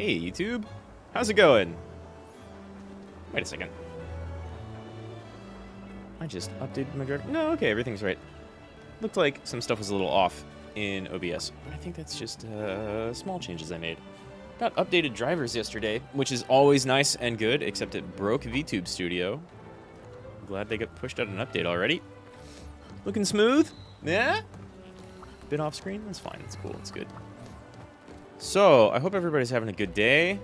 Hey, YouTube. How's it going? Wait a second. I just updated my driver. No, okay, everything's right. Looked like some stuff was a little off in OBS. But I think that's just small changes I made. Got updated drivers yesterday, which is always nice and good, except it broke VTube Studio. I'm glad they got pushed out an update already. Looking smooth? Yeah? Bit off screen? That's fine. That's cool. It's good. So, I hope everybody's having a good day.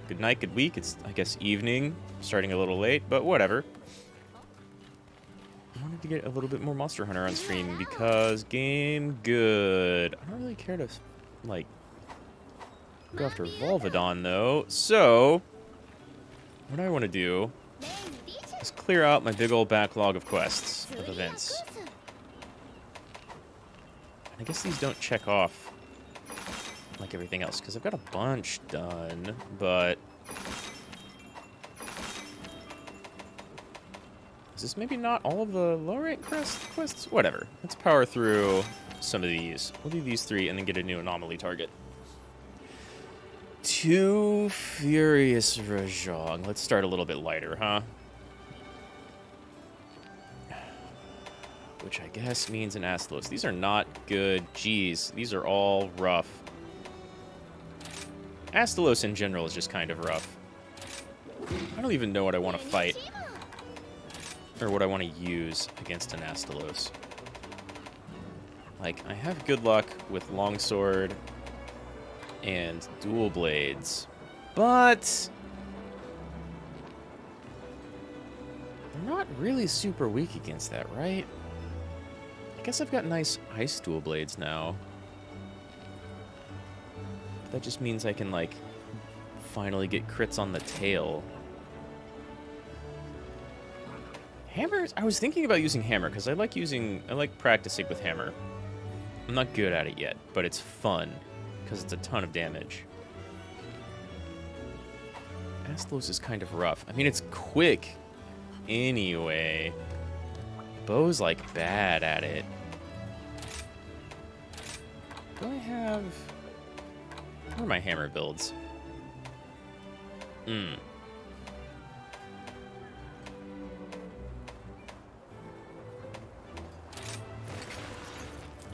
Good night, good week. It's, I guess, evening. Starting a little late, but whatever. I wanted to get a little bit more Monster Hunter on stream because game good. I don't really care to, like, go after Volvidon, though. So, what I want to do is clear out my big old backlog of quests, of events. I guess these don't check off like everything else, because I've got a bunch done, but... Is this maybe not all of the low-rank quests? Whatever. Let's power through some of these. We'll do these 3 and then get a new anomaly target. Too Furious Rajong. Let's start a little bit lighter, huh? Which I guess means an Astalos. These are not good. Jeez, these are all rough. Astalos in general is just kind of rough. I don't even know what I want to fight. Or what I want to use against an Astalos. Like, I have good luck with Longsword and Dual Blades. But... they're not really super weak against that, right? I guess I've got nice Ice Dual Blades now. That just means I can, like, finally get crits on the tail. Hammers? I was thinking about using Hammer, because I like practicing with Hammer. I'm not good at it yet, but it's fun, because it's a ton of damage. Astalos is kind of rough. I mean, it's quick anyway. Bo's, like, bad at it. Do I have... what are my hammer builds? I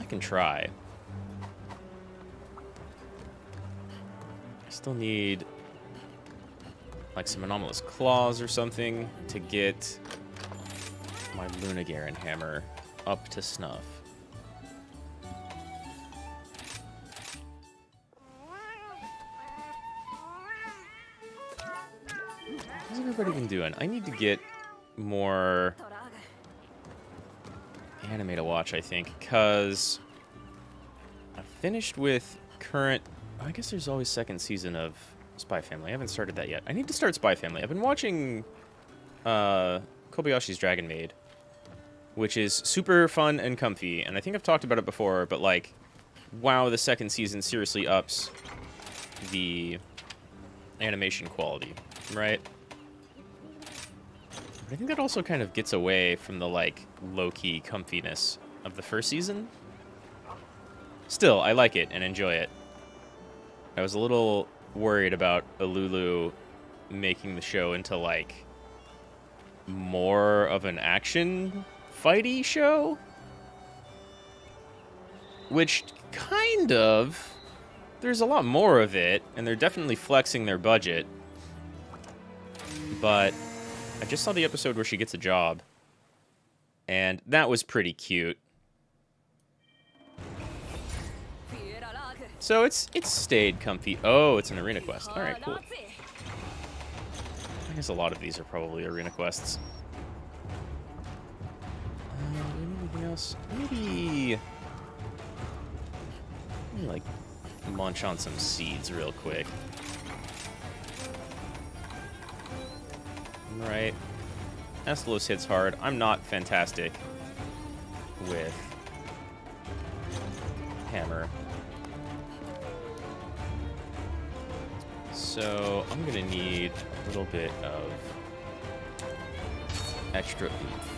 can try. I still need like some anomalous claws or something to get my Lunagarin hammer up to snuff. How's everybody been doing? I need to get more anime to watch, I think, because I finished with current... I guess there's always second season of Spy Family. I haven't started that yet. I need to start Spy Family. I've been watching Kobayashi's Dragon Maid, which is super fun and comfy, and I think I've talked about it before, but, like, wow, the second season seriously ups the animation quality, right? But I think that also kind of gets away from the, like, low-key comfiness of the first season. Still, I like it and enjoy it. I was a little worried about Alulu making the show into, like, more of an action fighty show. Which, kind of. There's a lot more of it, and they're definitely flexing their budget. But I just saw the episode where she gets a job, and that was pretty cute. So it's stayed comfy. Oh, it's an arena quest. All right, cool. I guess a lot of these are probably arena quests. Anything else? Maybe like munch on some seeds real quick. Right. Astalos hits hard. I'm not fantastic with hammer. So I'm gonna need a little bit of extra oomph.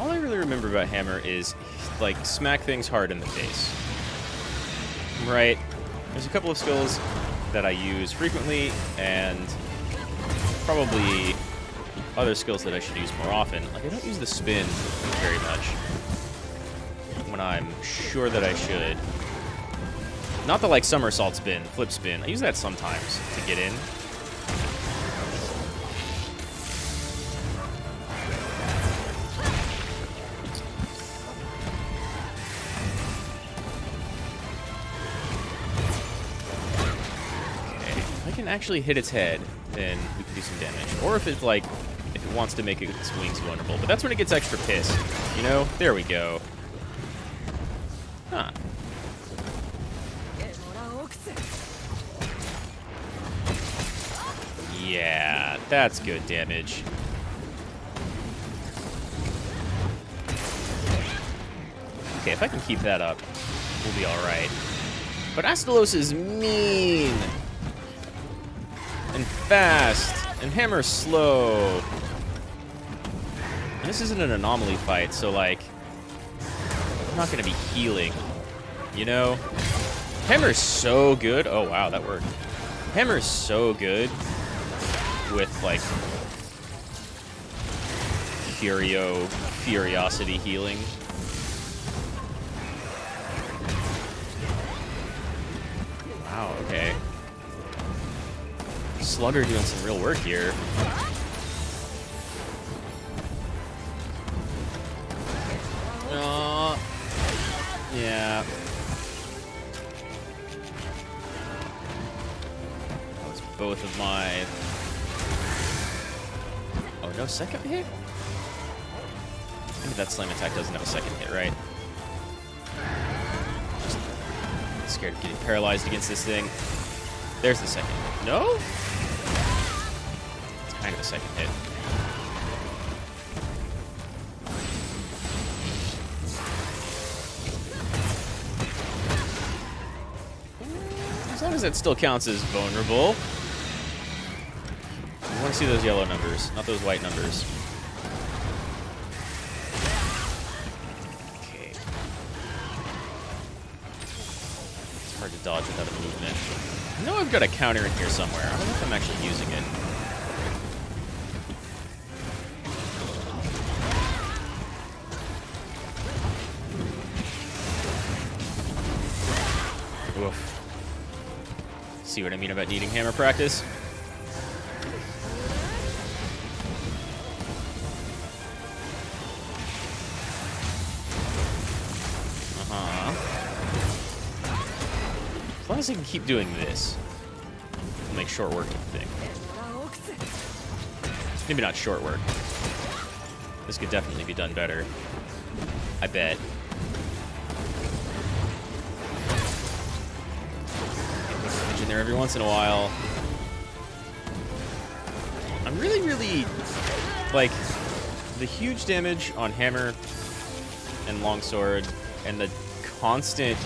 all I really remember about Hammer is, like, smack things hard in the face. Right? There's a couple of skills that I use frequently, and probably other skills that I should use more often. Like, I don't use the spin very much when I'm sure that I should. Not the, like, somersault spin, flip spin. I use that sometimes to get in. Okay, if I can actually hit its head, then we can do some damage. Or if it's, like, if it wants to make its wings vulnerable. But that's when it gets extra pissed. You know? There we go. Huh. Yeah, that's good damage. Okay, if I can keep that up, we'll be alright. But Astalos is mean! And fast! And Hammer's slow! And this isn't an anomaly fight, so, like, I'm not gonna be healing, you know? Hammer's so good. Oh, wow, that worked. Hammer's so good with, like, Furiosity healing. Wow, okay. Slugger doing some real work here. Yeah. That was both of my... Oh, no second hit? Maybe that slam attack doesn't have a second hit, right? Just scared of getting paralyzed against this thing. There's the second hit. No? It's kind of a second hit. As long as it still counts as vulnerable. I want to see those yellow numbers, not those white numbers. Okay. It's hard to dodge without a movement. I know I've got a counter in here somewhere. I don't know if I'm actually using it. Oof. See what I mean about needing hammer practice? As long as I can keep doing this, I'll make short work of the thing. Maybe not short work. This could definitely be done better. I bet. In there every once in a while. I'm really, like, the huge damage on hammer and longsword and the constant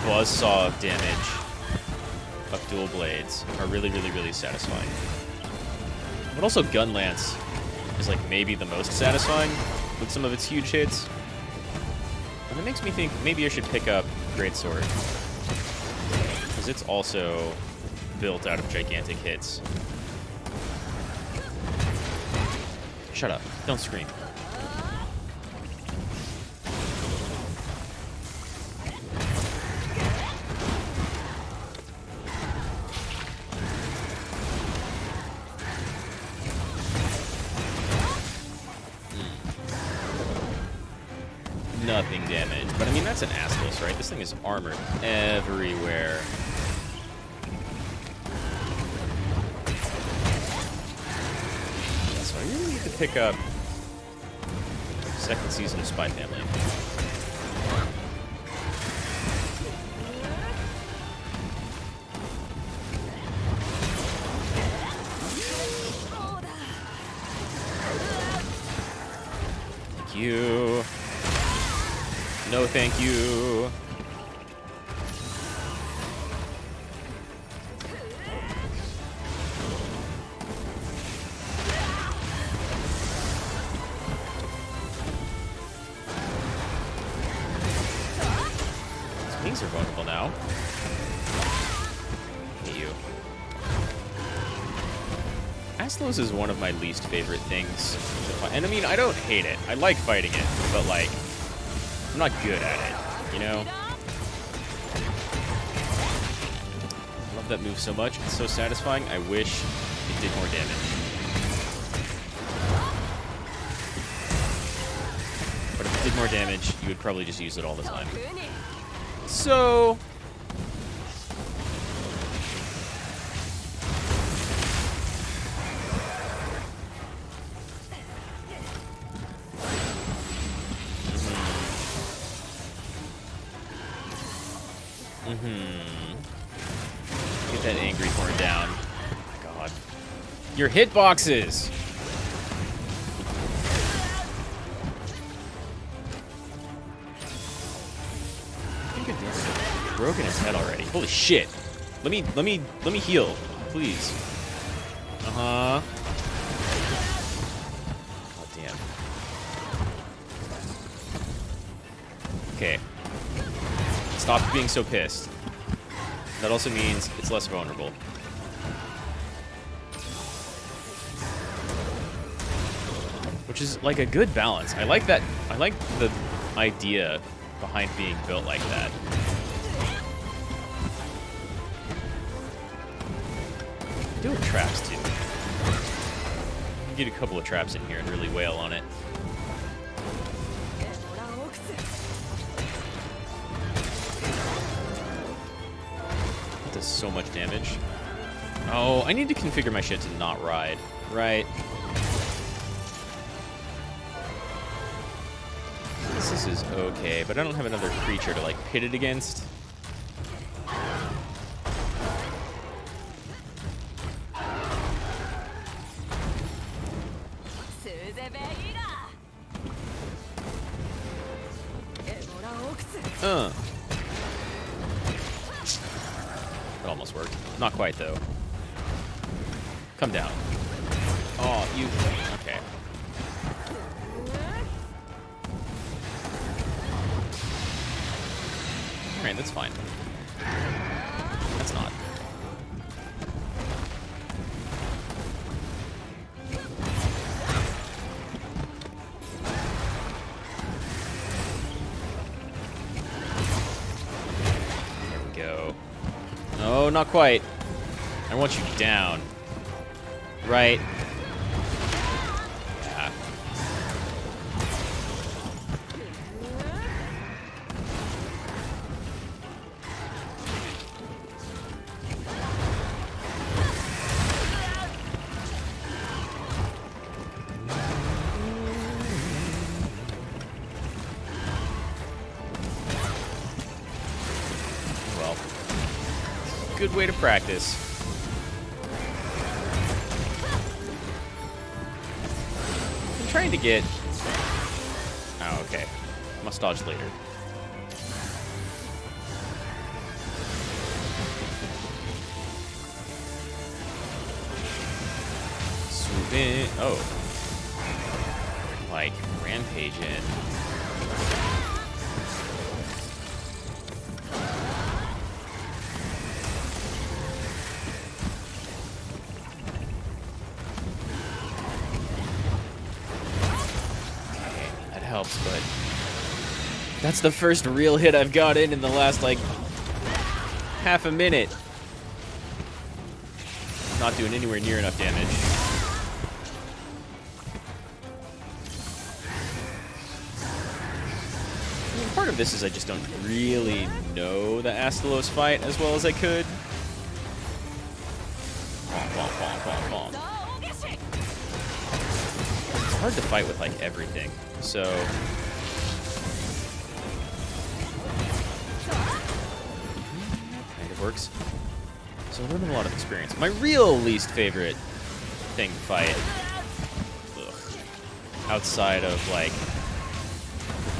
buzzsaw of damage of dual blades are really satisfying. But also gun lance is, like, maybe the most satisfying with some of its huge hits. And it makes me think maybe I should pick up greatsword. It's also built out of gigantic hits. Shut up. Don't scream. Nothing damage. But I mean, that's an Astalos, right? This thing is armored everywhere. So I really need to pick up second season of Spy Family. Thank you. No, thank you. things are vulnerable now. Hate you. Astalos is one of my least favorite things to fight. And I mean, I don't hate it. I like fighting it, but like, I'm not good at it, you know? I love that move so much. It's so satisfying. I wish it did more damage. But if it did more damage, you would probably just use it all the time. So... Get that angry horn down. Oh my god. Your hitboxes! Broken his head already. Holy shit. Let me heal, please. Uh-huh. God damn. Okay. Stop being so pissed. That also means it's less vulnerable. Which is like a good balance. I like that. I like the idea behind being built like that. Do have traps too. Get a couple of traps in here and really wail on it. That does so much damage. Oh, I need to configure my shit to not ride. Right. This is okay, but I don't have another creature to like pit it against. That almost worked. Not quite, though. Come down. Oh, you... Okay. Alright, that's fine. That's not. No, not quite. I want you down. Right. Yeah. Well. Good way to practice. I'm trying to get... Oh, okay. Must dodge later. Swoop in. Oh. Like, rampage in. Helps, but that's the first real hit I've got in the last like half a minute. Not doing anywhere near enough damage. I mean, part of this is I just don't really know the Astalos fight as well as I could. It's hard to fight with like everything. So kind of works. So I don't have a lot of experience. My real least favorite thing to fight, outside of like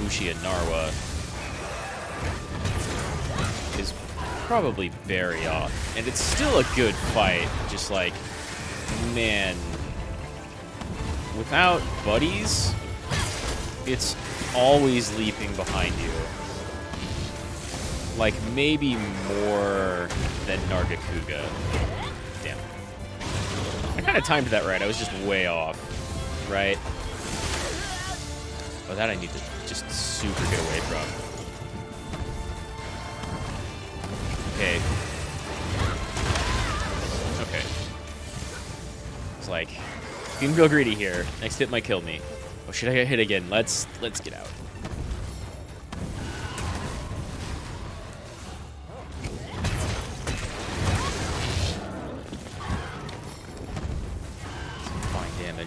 Bushi and Narwa, is probably Barrioth, and it's still a good fight. Just like, man, without buddies, it's always leaping behind you. Like, maybe more than Nargacuga. Damn. I kind of timed that right. I was just way off. Right? Oh, that I need to just super get away from. Okay. Okay. It's like, being real greedy here. Next hit might kill me. Oh, should I get hit again? Let's get out.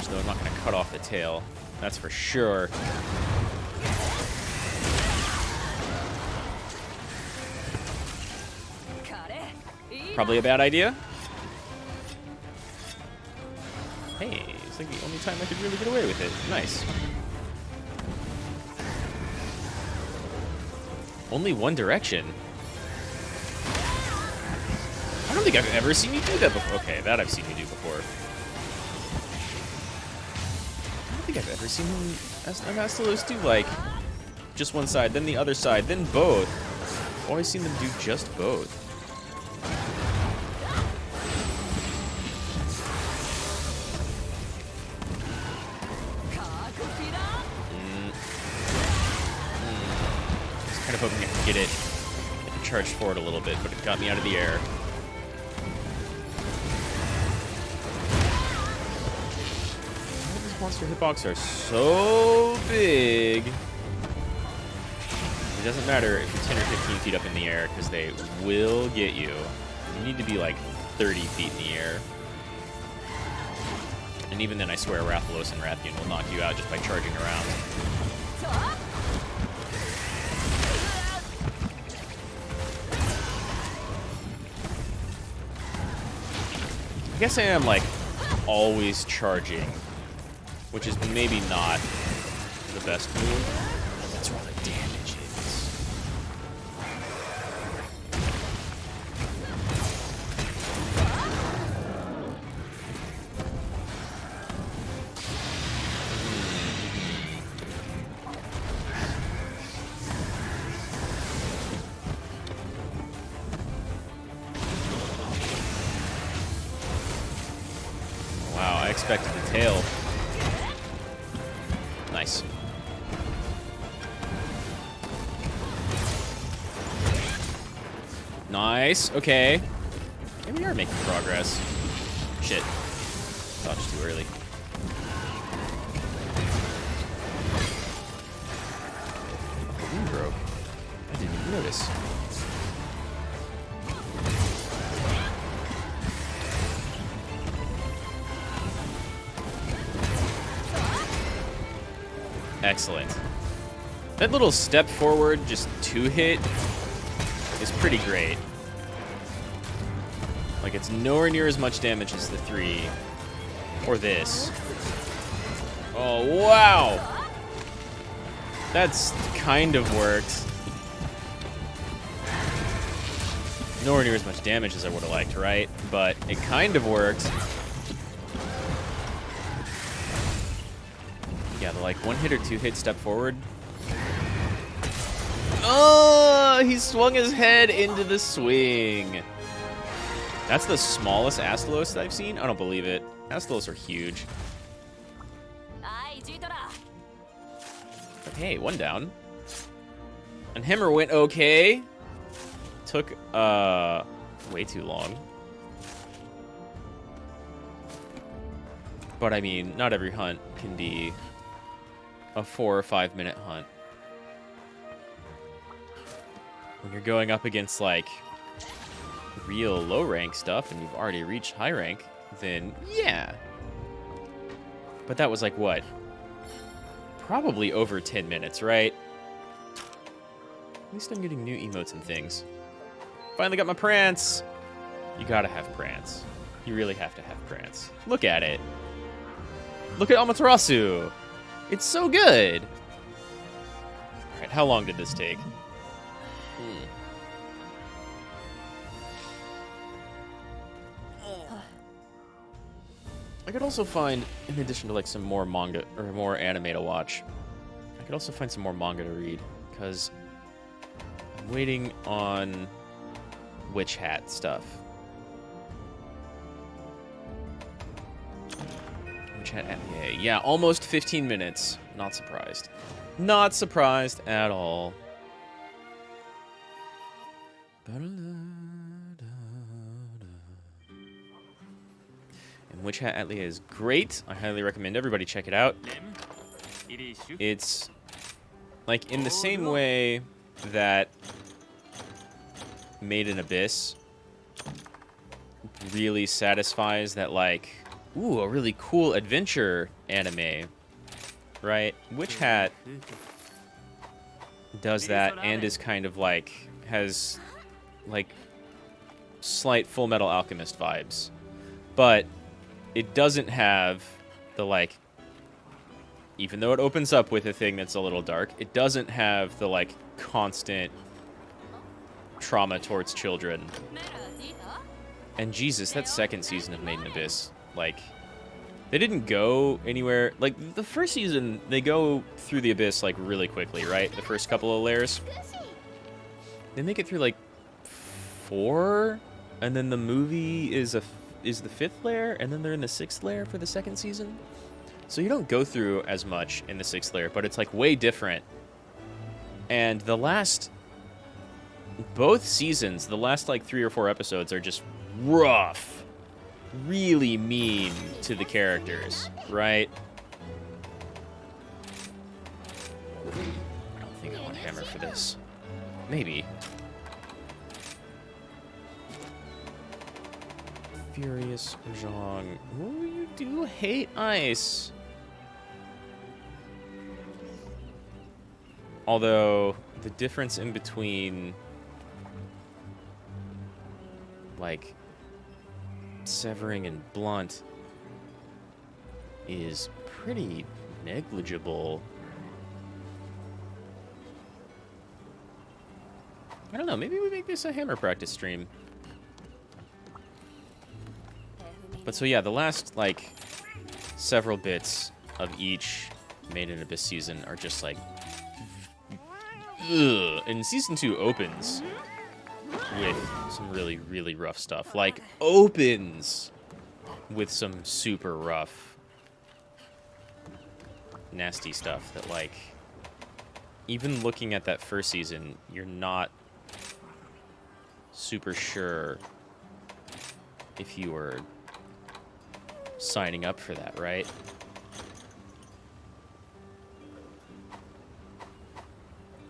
Though I'm not going to cut off the tail. That's for sure. Probably a bad idea. Hey, it's like the only time I could really get away with it. Nice. Only one direction. I don't think I've ever seen you do that before. Okay, that I've seen you do before. I don't think I've ever seen an Astalos do, like, just one side, then the other side, then both. I've always seen them do just both. Just kind of hoping I can get it charged forward a little bit, but it got me out of the air. Monster hitbox are so big. It doesn't matter if you're 10 or 15 feet up in the air, because they will get you. You need to be like 30 feet in the air. And even then, I swear, Rathalos and Rathian will knock you out just by charging around. I guess I am, like, always charging, which is maybe not the best move. That's where all the damage is. Wow, I expected the tail. Nice. Nice. Okay. Maybe we are making progress. Shit. Thought it was too early. The wind broke. I didn't even notice. Excellent. That little step forward, just 2-hit, is pretty great. Like, it's nowhere near as much damage as the 3. Or this. Oh, wow! That's kind of worked. Nowhere near as much damage as I would have liked, right? But it kind of worked. Yeah, the, like, 1-hit or 2-hit step forward. Oh, he swung his head into the swing. That's the smallest Astalos that I've seen? I don't believe it. Astalos are huge. But hey, 1 down. And Hammer went okay. Took, way too long. But, I mean, not every hunt can be a 4 or 5 minute hunt. When you're going up against, like, real low rank stuff and you've already reached high rank, then yeah. But that was like, what? Probably over 10 minutes, right? At least I'm getting new emotes and things. Finally got my prance. You gotta have prance. You really have to have prance. Look at it. Look at Amaterasu. It's so good. All right, how long did this take? I could also find, in addition to like some more manga or more anime to watch, I could also find some more manga to read, because waiting on Witch Hat stuff. Witch Hat Atelier. Yeah, almost 15 minutes. Not surprised. Not surprised at all. And Witch Hat Atelier is great. I highly recommend everybody check it out. It's like in the same way that Made in Abyss really satisfies that, like, ooh, a really cool adventure anime, right? Witch Hat does that and is kind of like, has like slight Full Metal Alchemist vibes, but it doesn't have the, like, even though it opens up with a thing that's a little dark, it doesn't have the, like, constant trauma towards children. And Jesus, that second season of Made in Abyss, like, they didn't go anywhere. Like, the first season, they go through the Abyss, like, really quickly, right? The first couple of layers. They make it through, like, 4, and then the movie is the 5th layer, and then they're in the 6th layer for the second season. So you don't go through as much in the 6th layer, but it's, like, way different. And the last... both seasons, the last, like, 3 or 4 episodes are just rough. Really mean to the characters, right? I don't think I want Hammer for this. Maybe. Furious Zhong. Oh, you do hate ice. Although, the difference in between, like, Severing and Blunt is pretty negligible. I don't know, maybe we make this a Hammer practice stream. But so yeah, the last, like, several bits of each Made in Abyss season are just like, ugh. And season 2 opens with some really, really rough stuff. Like, opens with some super rough, nasty stuff that, like, even looking at that first season, you're not super sure if you were signing up for that, right?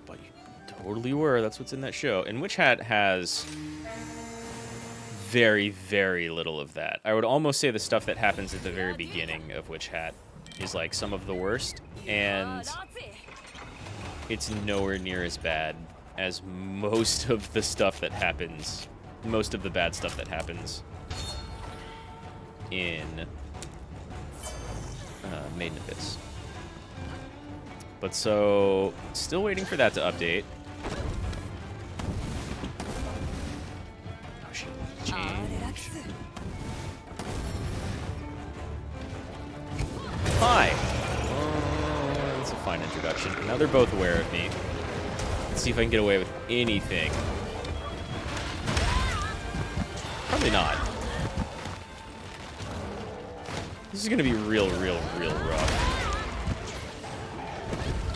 But you totally were. That's what's in that show. And Witch Hat has very, very little of that. I would almost say the stuff that happens at the very beginning of Witch Hat is, like, some of the worst, and it's nowhere near as bad as most of the stuff that happens, most of the bad stuff that happens in Made in Abyss. But so, still waiting for that to update. Oh, shit. Hi! That's a fine introduction. Now they're both aware of me. Let's see if I can get away with anything. Probably not. This is going to be real, real, real rough.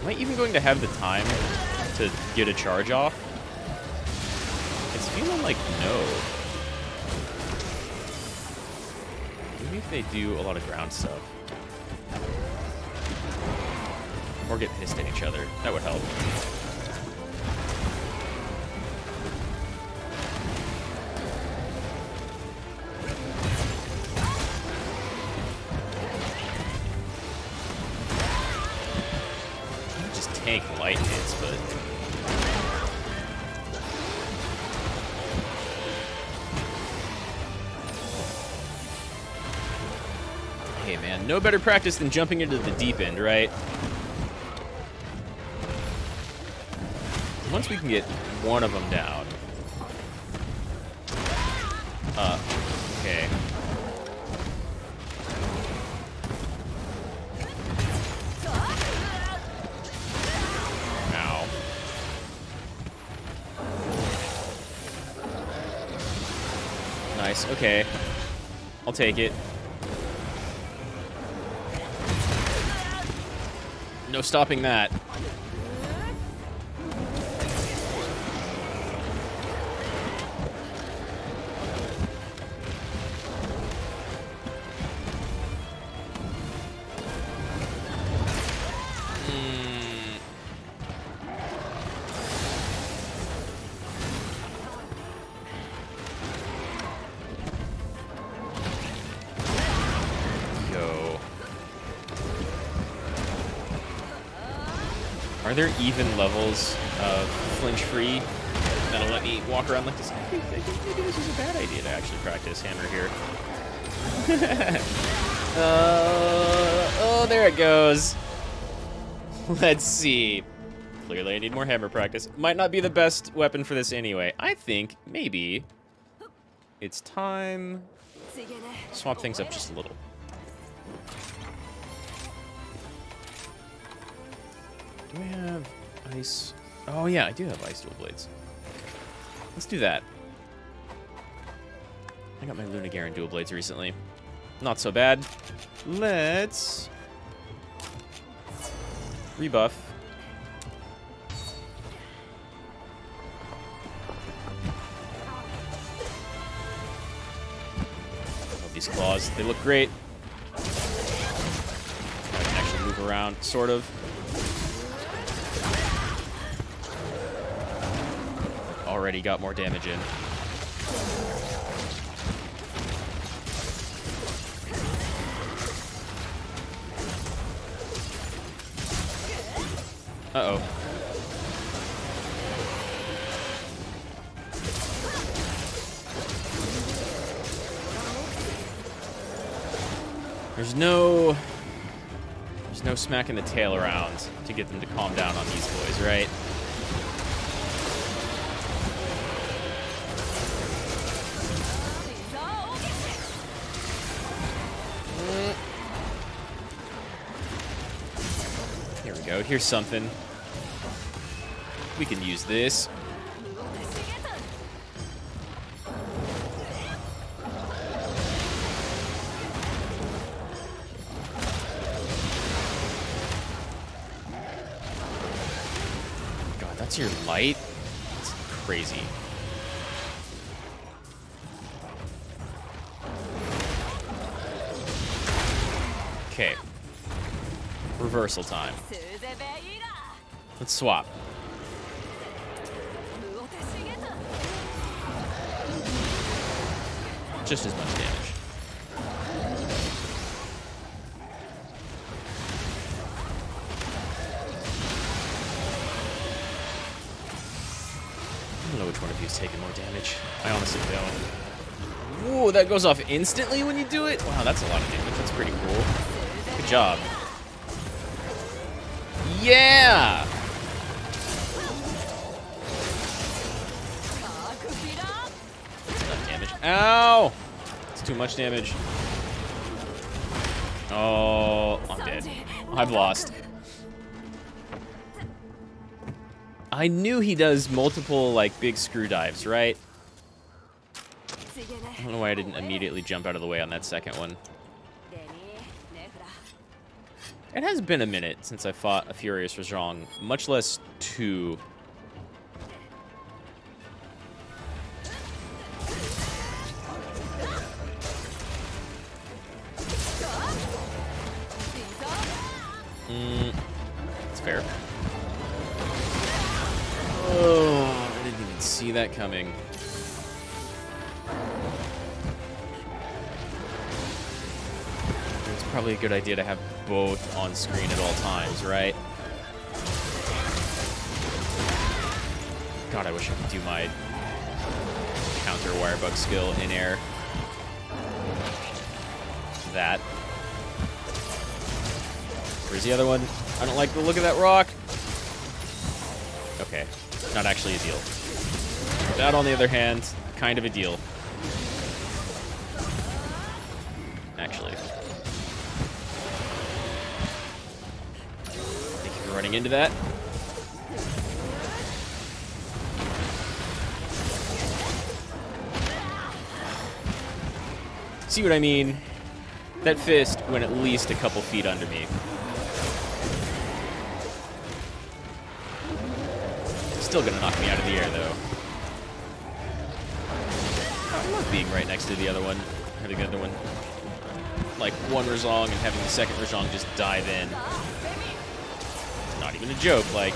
Am I even going to have the time to get a charge off? It's feeling like no. Maybe if they do a lot of ground stuff. Or get pissed at each other. That would help. Just tank light hits, but... Hey man, no better practice than jumping into the deep end, right? Once we can get one of them down. Okay. Ow. Nice. Okay. I'll take it. No stopping that. Are there even levels of flinch-free that'll let me walk around like this? I think maybe this is a bad idea to actually practice hammer here. Oh, there it goes. Let's see. Clearly I need more hammer practice. Might not be the best weapon for this anyway. I think maybe it's time to swap things up just a little. Do I have ice? Oh yeah, I do have ice dual blades. Let's do that. I got my Luna Garen dual blades recently. Not so bad. Let's rebuff. Love these claws. They look great. I can actually move around, sort of. Already got more damage in. Uh-oh. There's no smacking the tail around to get them to calm down on these boys, right? Here we go. Here's something. We can use this. God, that's your light? It's crazy. Okay. Reversal time. Let's swap. Just as much damage. I don't know which one of you is taking more damage. I honestly don't. Whoa, that goes off instantly when you do it? Wow, that's a lot of damage. That's pretty cool. Good job. Yeah! That's enough damage. Ow! It's too much damage. Oh, I'm dead. I've lost. I knew he does multiple, like, big screw dives, right? I don't know why I didn't immediately jump out of the way on that second one. It has been a minute since I fought a Furious Rajang, much less two. It's fair. Oh, I didn't even see that coming. It's probably a good idea to have both on screen at all times, right? God, I wish I could do my counter wirebug skill in air. That. Where's the other one? I don't like the look of that rock. Okay, not actually a deal. That, on the other hand, kind of a deal. Actually. Thank you for running into that. See what I mean? That fist went at least a couple feet under me. Still gonna knock me out of the air, though. I love being right next to the other one. Having the other one, like, one Rajang and having the second Rajang just dive in. It's not even a joke, like,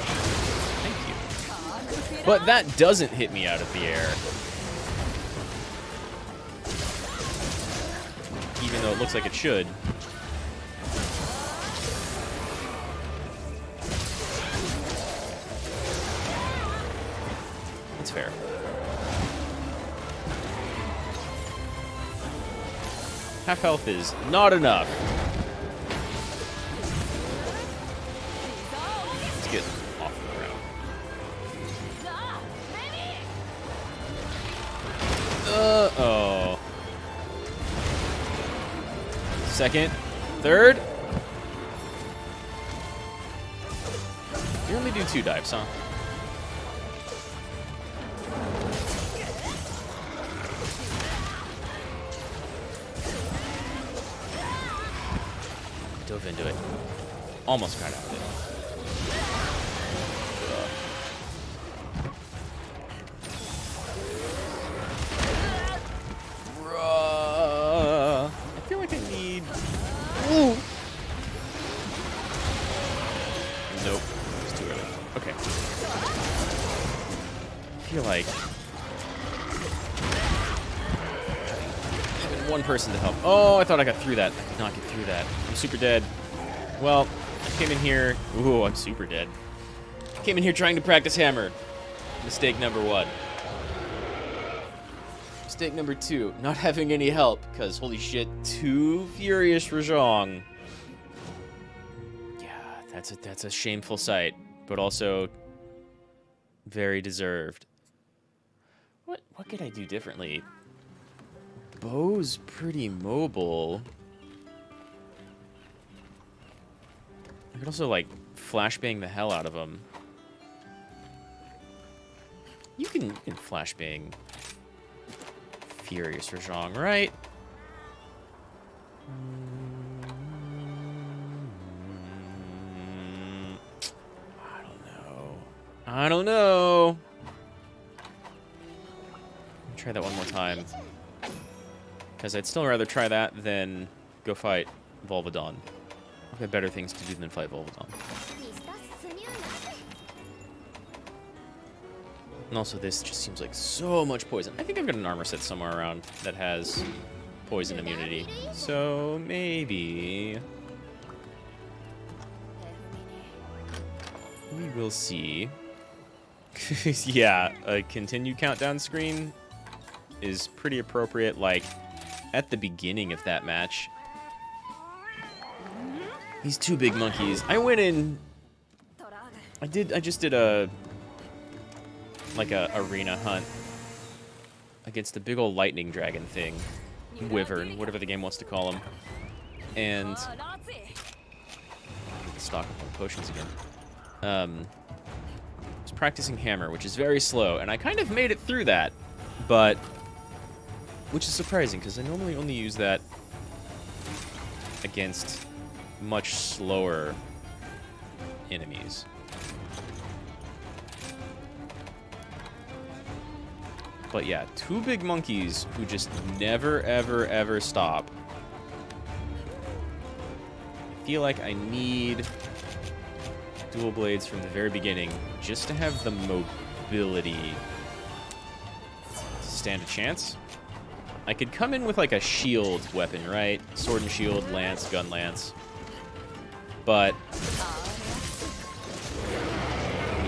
thank you. But that doesn't hit me out of the air. Even though it looks like it should. That's fair. Half health is not enough. Let's get off the ground. Uh-oh. Second. Third. You only do 2 dives, huh? Dove into it. Almost got out of it. I feel like I need... Ooh. Nope. It's too early. Okay. I feel like... even one person to help. Oh, I thought I got through that. I did not get through that. I'm super dead. Well, I came in here... Ooh, I'm super dead. I came in here trying to practice hammer. Mistake number 1. Mistake number 2, not having any help, because holy shit, 2 furious Rajang. Yeah, that's a shameful sight, but also very deserved. What could I do differently? Bo's pretty mobile. I could also like flashbang the hell out of him. You can flashbang Furious Rajang, right? I don't know. Try that one more time. Because I'd still rather try that than go fight Volvidon. I've got better things to do than fight Volvidon. And also, this just seems like so much poison. I think I've got an armor set somewhere around that has poison immunity. So, maybe... we will see. Yeah, a continue countdown screen is pretty appropriate, like, at the beginning of that match. These 2 big monkeys. I went in... I just did a... like a arena hunt against a big old lightning dragon thing. Wyvern, whatever the game wants to call him. And... stock up on potions again. I was practicing hammer, which is very slow, and I kind of made it through that, but... which is surprising, because I normally only use that against much slower enemies. But yeah, 2 big monkeys who just never, ever, ever stop. I feel like I need dual blades from the very beginning just to have the mobility to stand a chance. I could come in with like a shield weapon, right? Sword and shield, lance, gun lance. But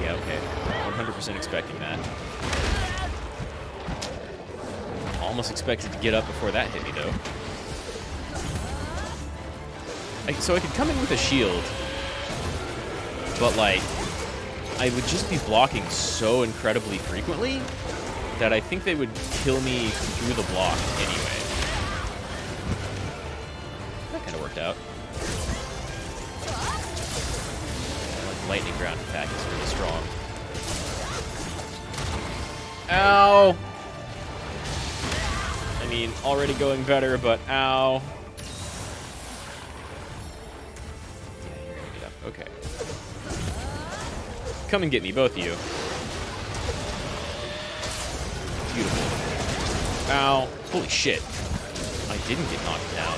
yeah, okay. 100% expecting that. Almost expected to get up before that hit me, though. So I could come in with a shield, but, like, I would just be blocking so incredibly frequently that I think they would kill me through the block anyway. That kind of worked out. Like, lightning ground attack is really strong. Ow! I I mean, already going better, but ow. Yeah, you're gonna get up. Okay. Come and get me, both of you. Beautiful. Ow. Holy shit. I didn't get knocked down.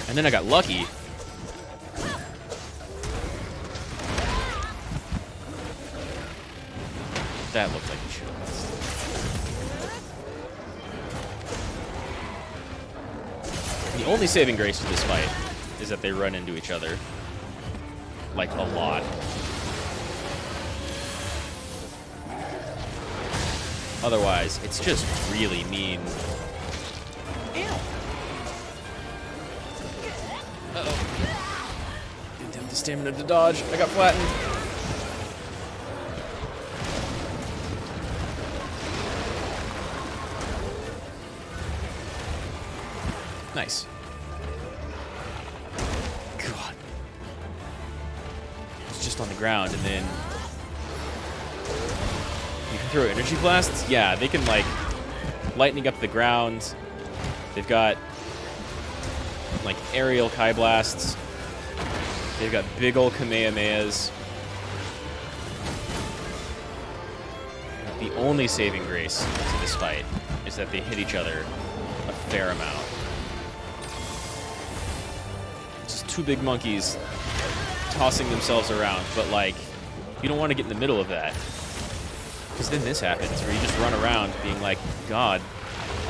And then I got lucky. That looked like a should have missed. The only saving grace to this fight is that they run into each other. Like, a lot. Otherwise, it's just really mean. Ow. Uh-oh. Didn't have the stamina to dodge. I got flattened. Nice. God. It's just on the ground, and then you can throw energy blasts? Yeah, they can, like, lightning up the ground. They've got, like, aerial Kai blasts. They've got big ol' Kamehamehas. The only saving grace to this fight is that they hit each other a fair amount. Just two big monkeys tossing themselves around, but, like, you don't want to get in the middle of that. Because then this happens, where you just run around being like, God,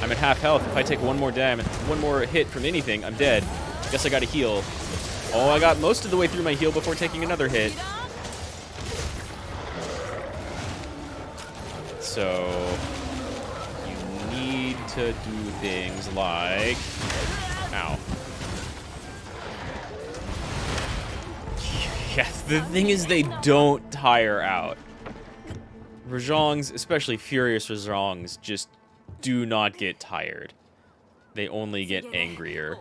I'm at half health. If I take one more damage, one more hit from anything, I'm dead. Guess I gotta heal. Oh, I got most of the way through my heal before taking another hit. So, you need to do things like... Ow. Yeah, the thing is they don't tire out. Rajongs, especially furious Rajongs, just do not get tired. They only get angrier.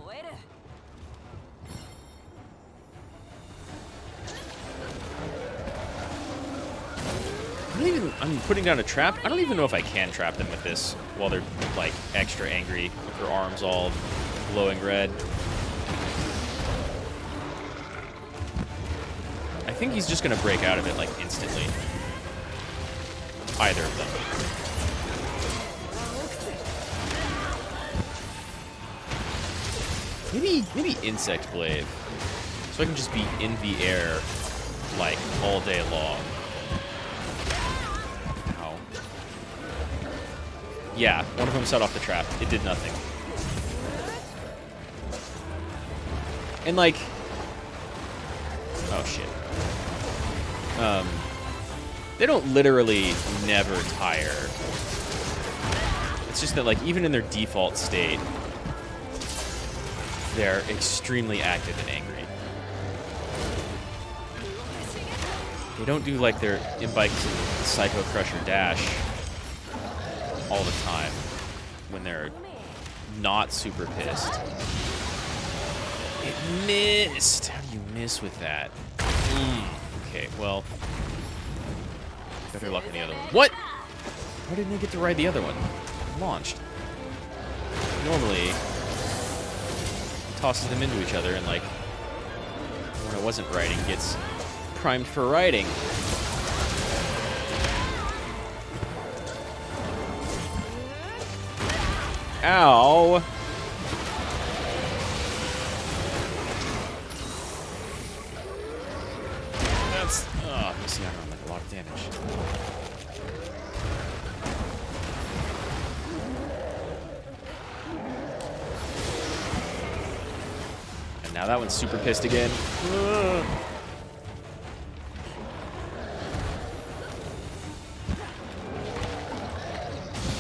I'm putting down a trap. I don't even know if I can trap them with this while they're, like, extra angry with their arms all glowing red. I think he's just gonna break out of it, like, instantly. Either of them. Maybe Insect Blade. So I can just be in the air, like, all day long. Ow. Yeah, one of them set off the trap. It did nothing. And, like... Oh, shit. They don't literally never tire. It's just that, like, even in their default state, they're extremely active and angry. They don't do, like, their Imbike Psycho Crusher dash all the time when they're not super pissed. It missed! How do you miss with that? Okay, well... Better luck on the other one. What? Why didn't I get to ride the other one? Launched. Normally, it tosses them into each other and, like, when I wasn't riding, gets primed for riding. Ow! That's... Oh, missing out on, like, a lot of damage. And now that one's super pissed again.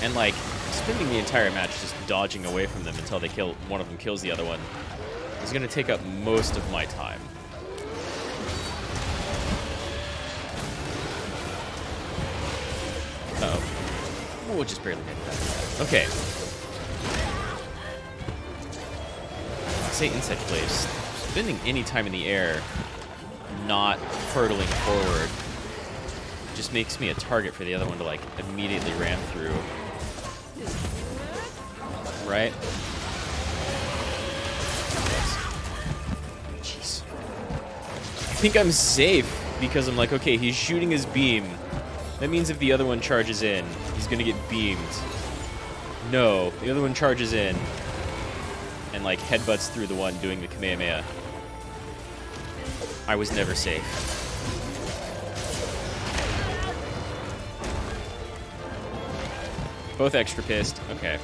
And, like, spending the entire match just dodging away from them until they kill one of them kills the other one is going to take up most of my time. Uh-oh. We'll just barely make that. Okay. I say Insect Blade. Spending any time in the air, not hurtling forward, just makes me a target for the other one to, like, immediately ram through. right? Jeez. I think I'm safe because I'm like, okay, he's shooting his beam. That means if the other one charges in, he's gonna get beamed. No, the other one charges in and like headbutts through the one doing the Kamehameha. I was never safe. Both extra pissed. Okay.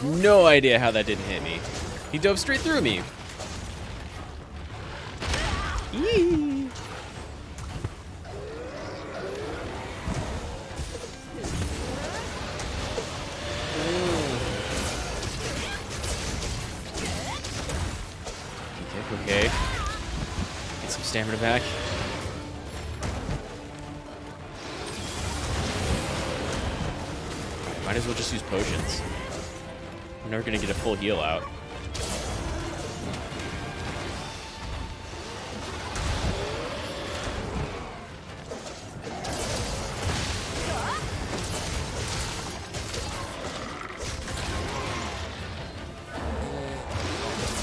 No idea how that didn't hit me. He dove straight through me. Yee. Okay. Get some stamina back. Might as well just use potions. I'm never gonna get a full heal out.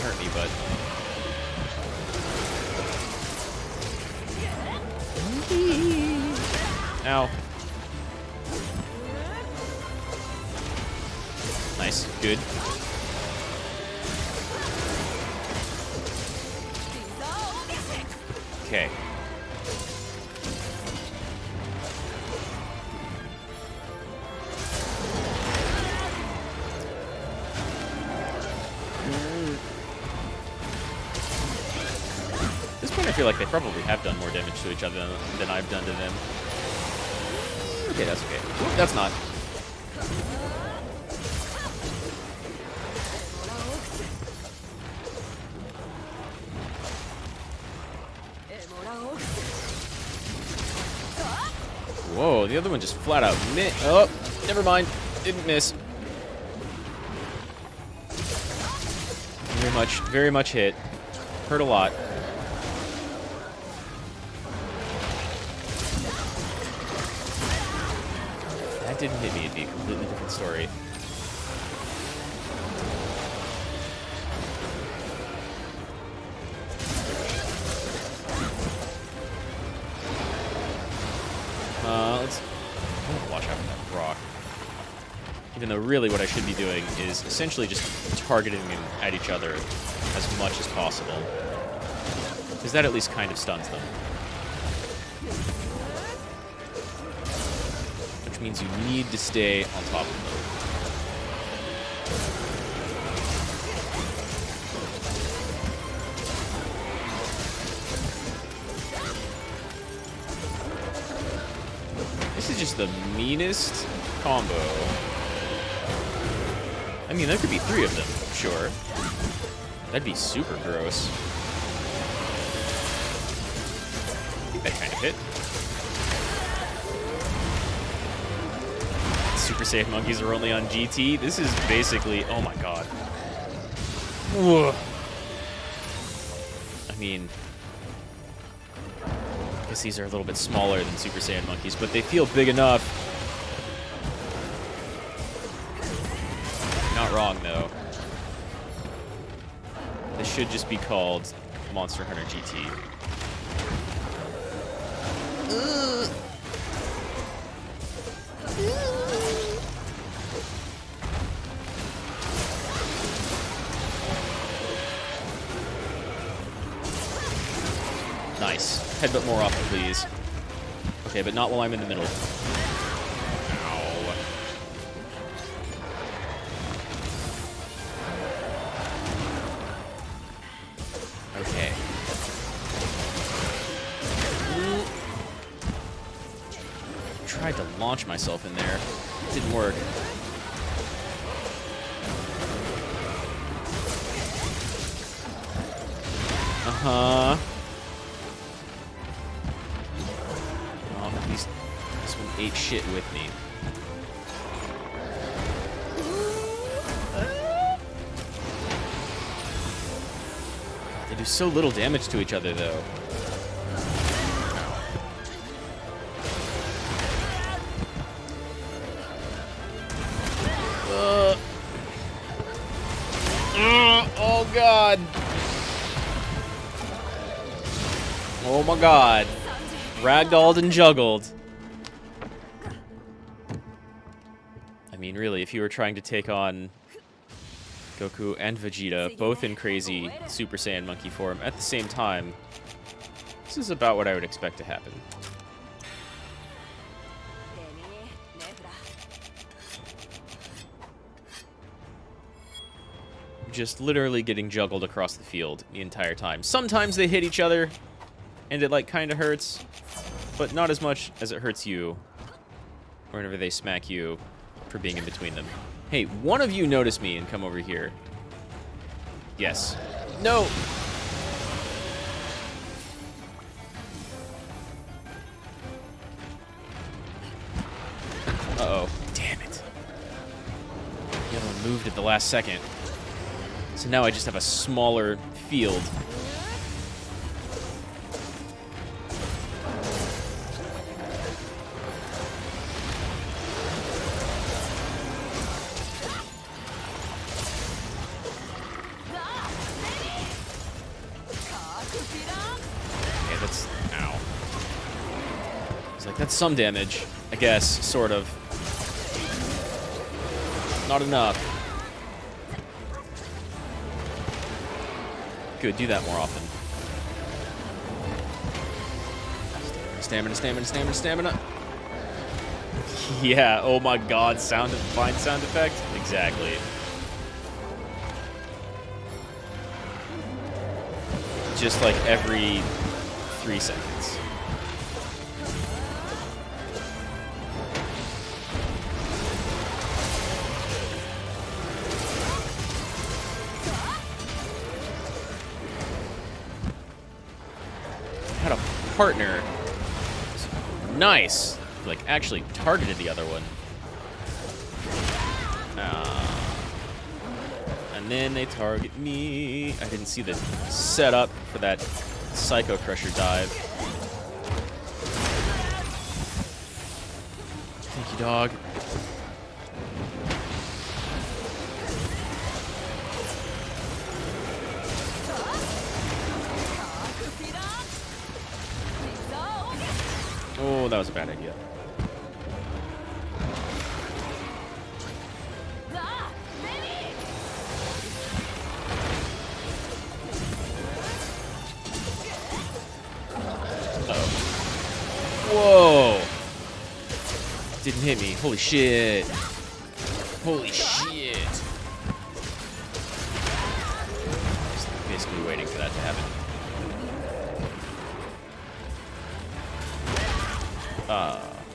Hurt me, bud. Ow. Nice. Good. Okay. At this point, I feel like they probably have done more damage to each other than I've done to them. Okay, that's okay. Ooh, that's not. Whoa, the other one just flat out missed. Oh, never mind. Didn't miss. Very much hit. Hurt a lot. If that didn't hit me, it'd be a completely different story. Let's watch out for that rock. Even though really what I should be doing is essentially just targeting them at each other as much as possible. Because that at least kind of stuns them. Which means you need to stay on top of them. This is just the meanest combo. I mean, there could be 3 of them, sure. That'd be super gross. I think that kind of hit. Super Saiyan monkeys are only on GT. This is basically, oh my god. Ugh. I mean, I guess these are a little bit smaller than Super Saiyan monkeys, but they feel big enough. Not wrong, though. This should just be called Monster Hunter GT. Nice. Headbutt more often, please. Okay, but not while I'm in the middle. Okay. Tried to launch myself in there. Didn't work. Uh-huh. Oh, at least ate shit with me. They do so little damage to each other, though. Oh, God. Oh, my God. Ragdolled and juggled. I mean, really, if you were trying to take on Goku and Vegeta, both in crazy Super Saiyan monkey form at the same time, this is about what I would expect to happen. Just literally getting juggled across the field the entire time. Sometimes they hit each other, and it, like, kind of hurts, but not as much as it hurts you whenever they smack you for being in between them. Hey, one of you notice me and come over here. Yes. No! Uh-oh. Damn it. The other one moved at the last second. So now I just have a smaller field. Okay, that's... Ow. It's like, that's some damage, I guess, sort of. Not enough. Good, do that more often. Stamina, stamina, stamina, stamina. Yeah, oh my god, fine sound effect? Exactly. Just like every 3 seconds. Had a partner. Nice. Like, actually targeted the other one. And then they target me. I didn't see the setup for that Psycho Crusher dive. Thank you, dog. Oh, that was a bad idea. Whoa! Didn't hit me. Holy shit. Holy shit. Just basically waiting for that to happen.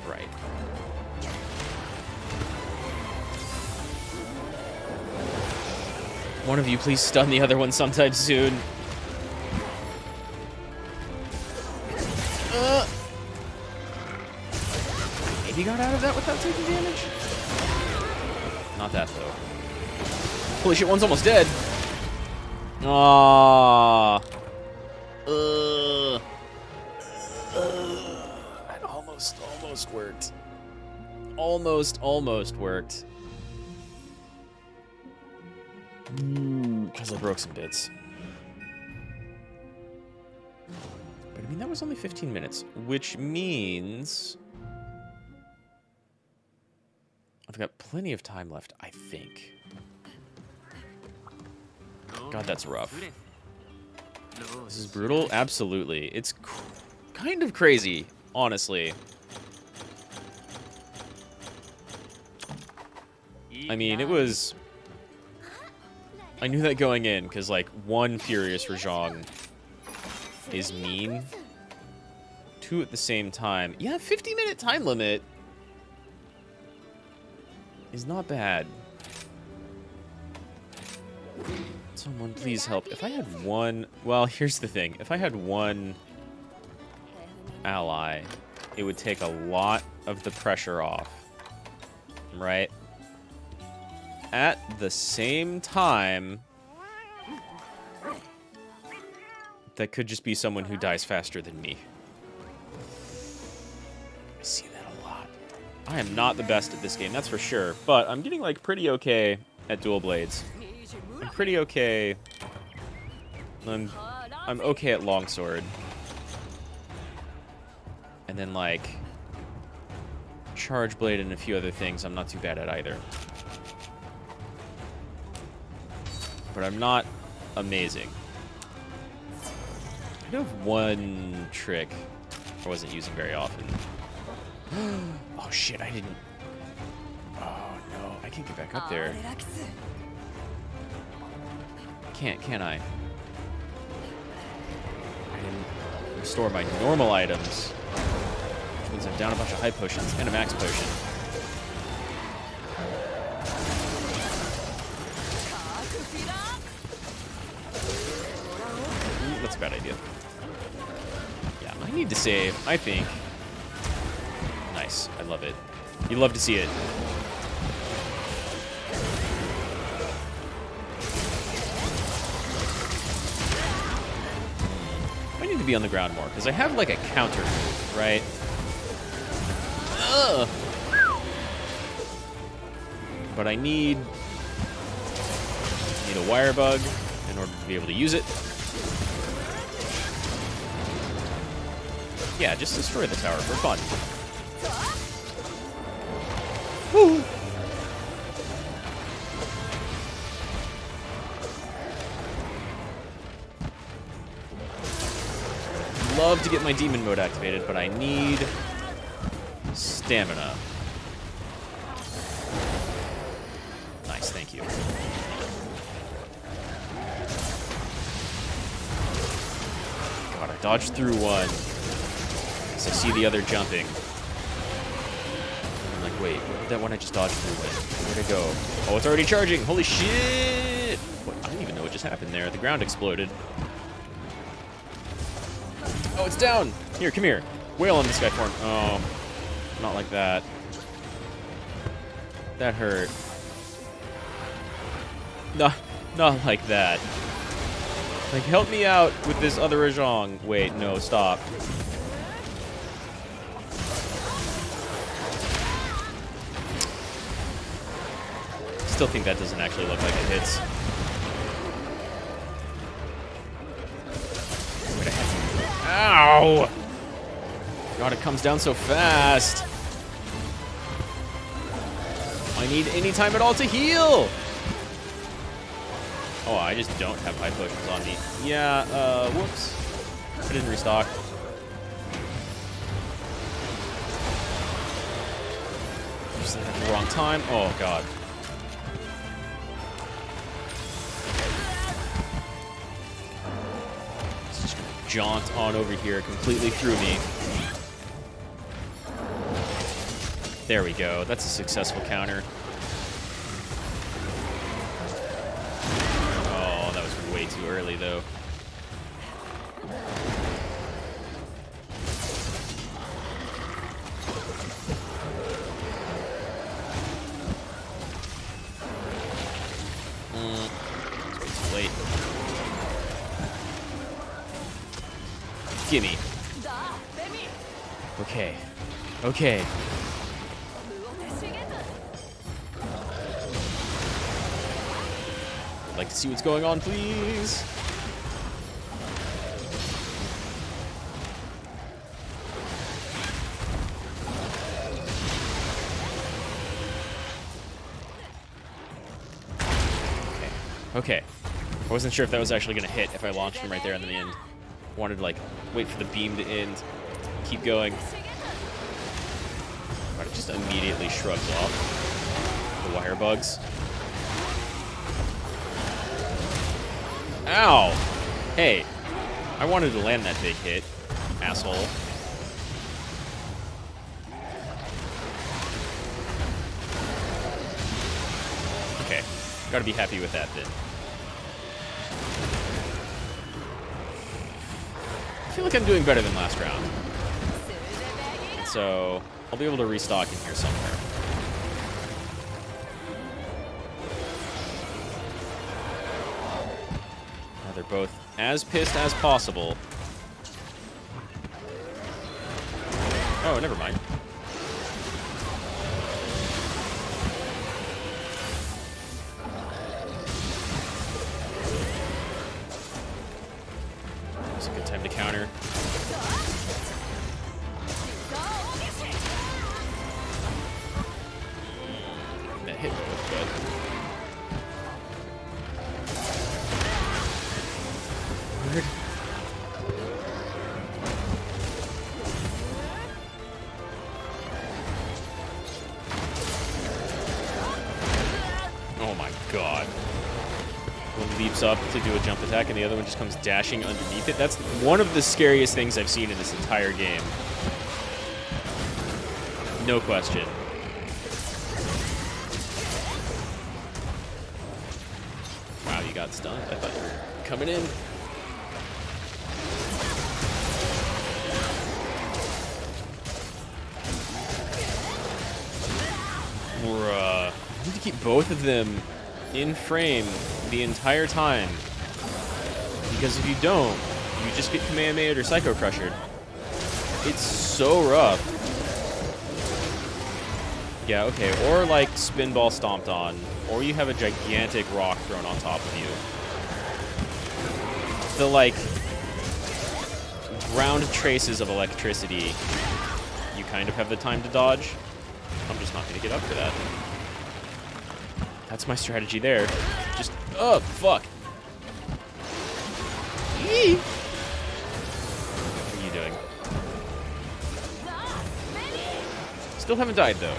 Right. One of you please stun the other one sometime soon. Maybe got out of that without taking damage? Not that, though. Holy shit, one's almost dead. Aww. That almost worked. Almost worked. Because I broke some bits. But I mean, that was only 15 minutes, which means I've got plenty of time left, I think. God, that's rough. This is brutal? Absolutely. It's kind of crazy, honestly. I mean, it was... I knew that going in, because, like, one Furious Rajang is mean. 2 at the same time. Yeah, 50-minute time limit is not bad. Someone please help. If I had one... Well, here's the thing. If I had one ally it would take a lot of the pressure off, right? At the same time, that could just be someone who dies faster than me. I see that a lot. I am not the best at this game, that's for sure, but I'm getting, like, pretty okay at dual blades. I'm pretty okay. I'm okay at longsword. And then, like, charge blade and a few other things I'm not too bad at either. But I'm not amazing. I do have one trick I wasn't using very often. Oh shit, I didn't... Oh no, I can't get back up there. Can I? I didn't restore my normal items. Which means I'm down a bunch of high potions and a max potion. That's a bad idea. Yeah, I need to save, I think. Nice, I love it. You love to see it. I need to be on the ground more, because I have like a counter move, right? Ugh. But I need a wire bug in order to be able to use it. Yeah, just destroy the tower for fun. Woo! Love to get my demon mode activated, but I need stamina. Nice, thank you. God, I dodged through one. I see the other jumping. I'm like, wait, that one I just dodged through went? Where'd it go? Oh, it's already charging! Holy shit! What? I don't even know what just happened there. The ground exploded. Oh, it's down! Here, come here. Wail on this guy for him. Oh, not like that. That hurt. No, not like that. Like, help me out with this other Rajong. Wait, no, stop. Still think that doesn't actually look like it hits. Wait, I have to... Ow! God, it comes down so fast. I need any time at all to heal. Oh, I just don't have high potions on me. Yeah, whoops. I didn't restock. Just at the wrong time. Oh, God. It's just gonna jaunt on over here completely through me. There we go. That's a successful counter. Oh, that was way too early, though. It's way too late. Gimme. Okay. Okay. I'd like to see what's going on, please. Okay. I wasn't sure if that was actually going to hit if I launched him right there in the end. Wanted to, like, wait for the beam to end. Keep going. But it just immediately shrugs off the wire bugs. Ow! Hey, I wanted to land that big hit, asshole. Okay, gotta be happy with that then. I feel like I'm doing better than last round. So I'll be able to restock in here somewhere. Now they're both as pissed as possible. Oh, never mind. It's a good time to counter. That hit was good. Weird. Oh my god. One leaps up to do a jump attack and the other one just comes dashing underneath it. That's one of the scariest things I've seen in this entire game. No question. Wow, you got stunned. I thought you were coming in. Bruh. I need to keep both of them in frame the entire time. Because if you don't, you just get Kamehameha or Psycho Crushed. It's so rough. Yeah, okay. Or like Spinball stomped on. Or you have a gigantic rock thrown on top of you. The like ground traces of electricity, you kind of have the time to dodge. I'm just not going to get up for that. That's my strategy there. Just, oh, fuck. Eee. What are you doing? Still haven't died, though.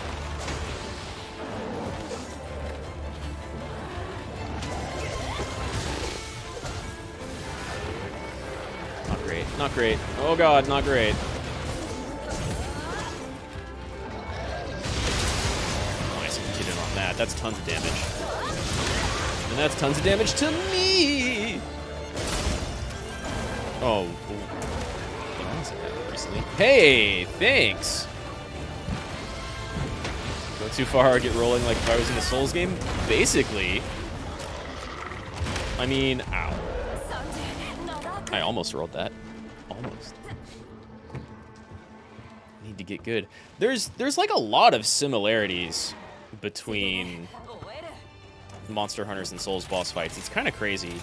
Not great. Not great. Oh, God, not great. That's tons of damage. And that's tons of damage to me! Oh. I wasn't that recently. Hey, thanks! Go too far, get rolling like if I was in a Souls game? Basically. I mean, ow. I almost rolled that. Almost. Need to get good. There's like a lot of similarities between Monster Hunters and Souls boss fights. It's kind of crazy.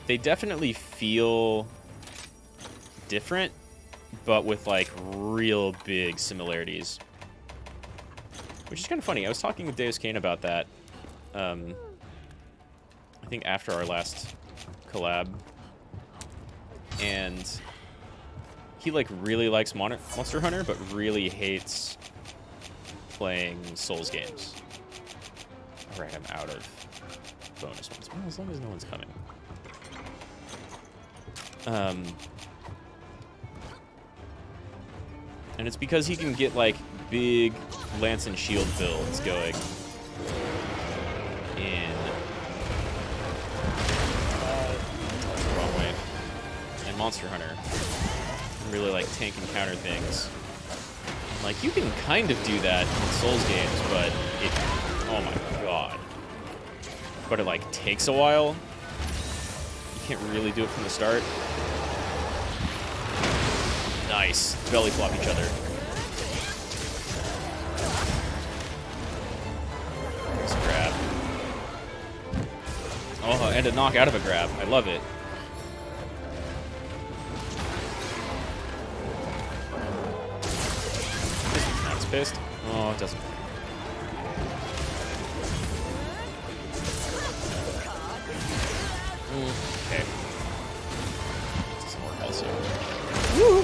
They definitely feel different, but with like real big similarities. Which is kind of funny. I was talking with Deus Kane about that. I think after our last collab. And he like really likes Monster Hunter, but really hates playing Souls games. Alright, I'm out of bonus ones. Well, as long as no one's coming. And it's because he can get like big lance and shield builds going in wrong way. In Monster Hunter. Really like tank and counter things. Like, you can kind of do that in Souls games, but it... Oh my god. But it, like, takes a while. You can't really do it from the start. Nice. Belly flop each other. Nice grab. Oh, and a knock out of a grab. I love it. Pissed. Oh, it doesn't matter. Okay. Somewhere else here. Woo!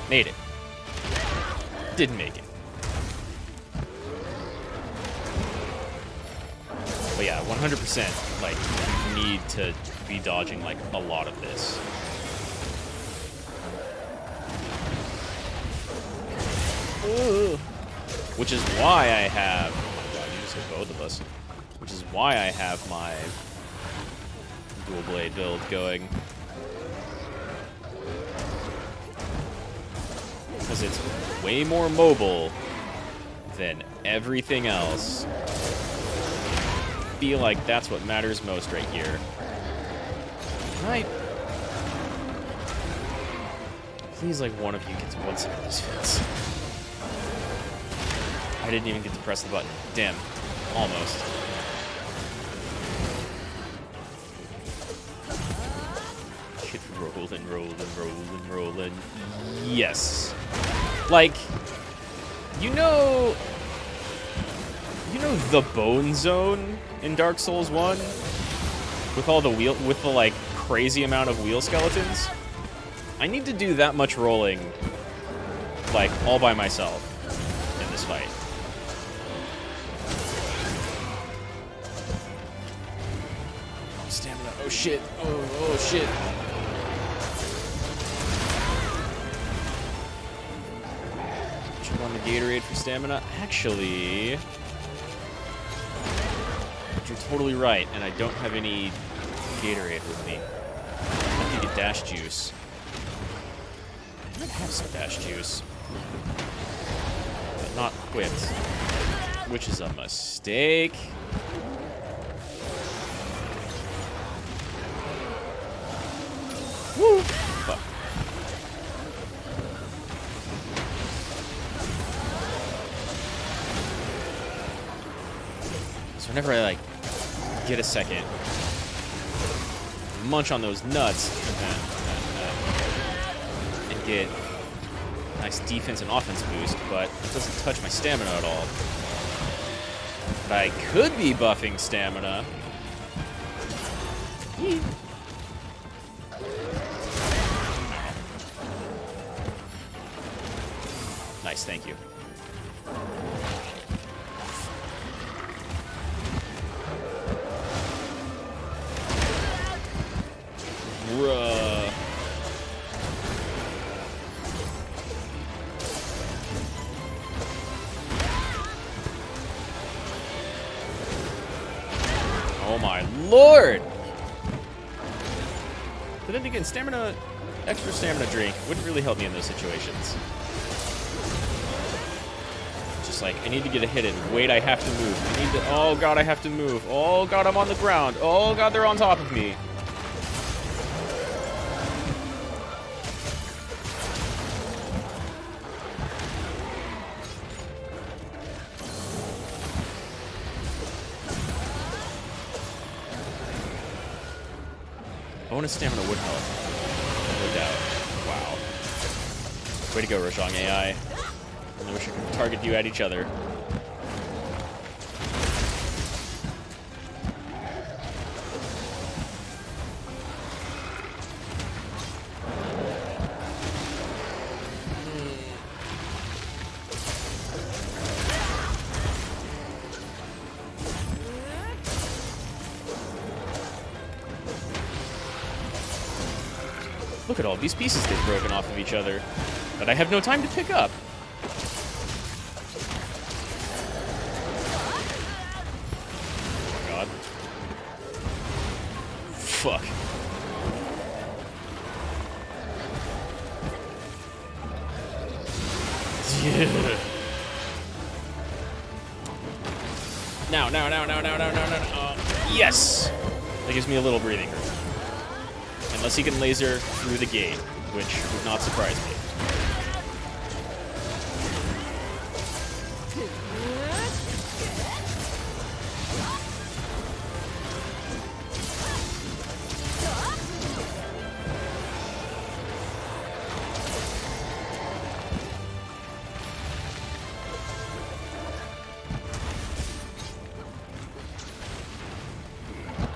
Made it. Didn't make it. But yeah, 100%, like, you need to be dodging, like, a lot of this. Ooh. Which is why I have... Oh my god, you just hit both of us. Which is why I have my dual blade build going. because it's way more mobile than everything else. I feel like that's what matters most right here. Right. Please, like, one of you gets one side of this fence. I didn't even get to press the button. Damn. Almost. Keep rolling. Yes. Like, you know the Bone Zone in Dark Souls 1? With all the like, crazy amount of wheel skeletons? I need to do that much rolling, like, all by myself in this fight. Stamina. Oh, shit. Oh, shit. Jump on the Gatorade for stamina. Actually, you're totally right, and I don't have any Gatorade with me. I have to get dash juice. I might have some dash juice, but not equipped, which is a mistake. Woo! Fuck. So whenever I, like, get a second, munch on those nuts, and get a nice defense and offense boost, but it doesn't touch my stamina at all. But I could be buffing stamina. Nice, thank you. Bruh. Oh my lord! But then again, extra stamina drink wouldn't really help me in those situations. Just like, I need to get a hit in. Wait, I have to move. Oh god, I have to move. Oh god, I'm on the ground. Oh god, they're on top of me. Bonus stamina would help. No doubt. Wow. Way to go, Rojang AI. I wish I could target you at each other. Look at all these pieces they've broken off of each other that I have no time to pick up. Oh god. Fuck. Yeah. Now. Yes! That gives me a little breathing room. Unless he can laser through the gate, which would not surprise me.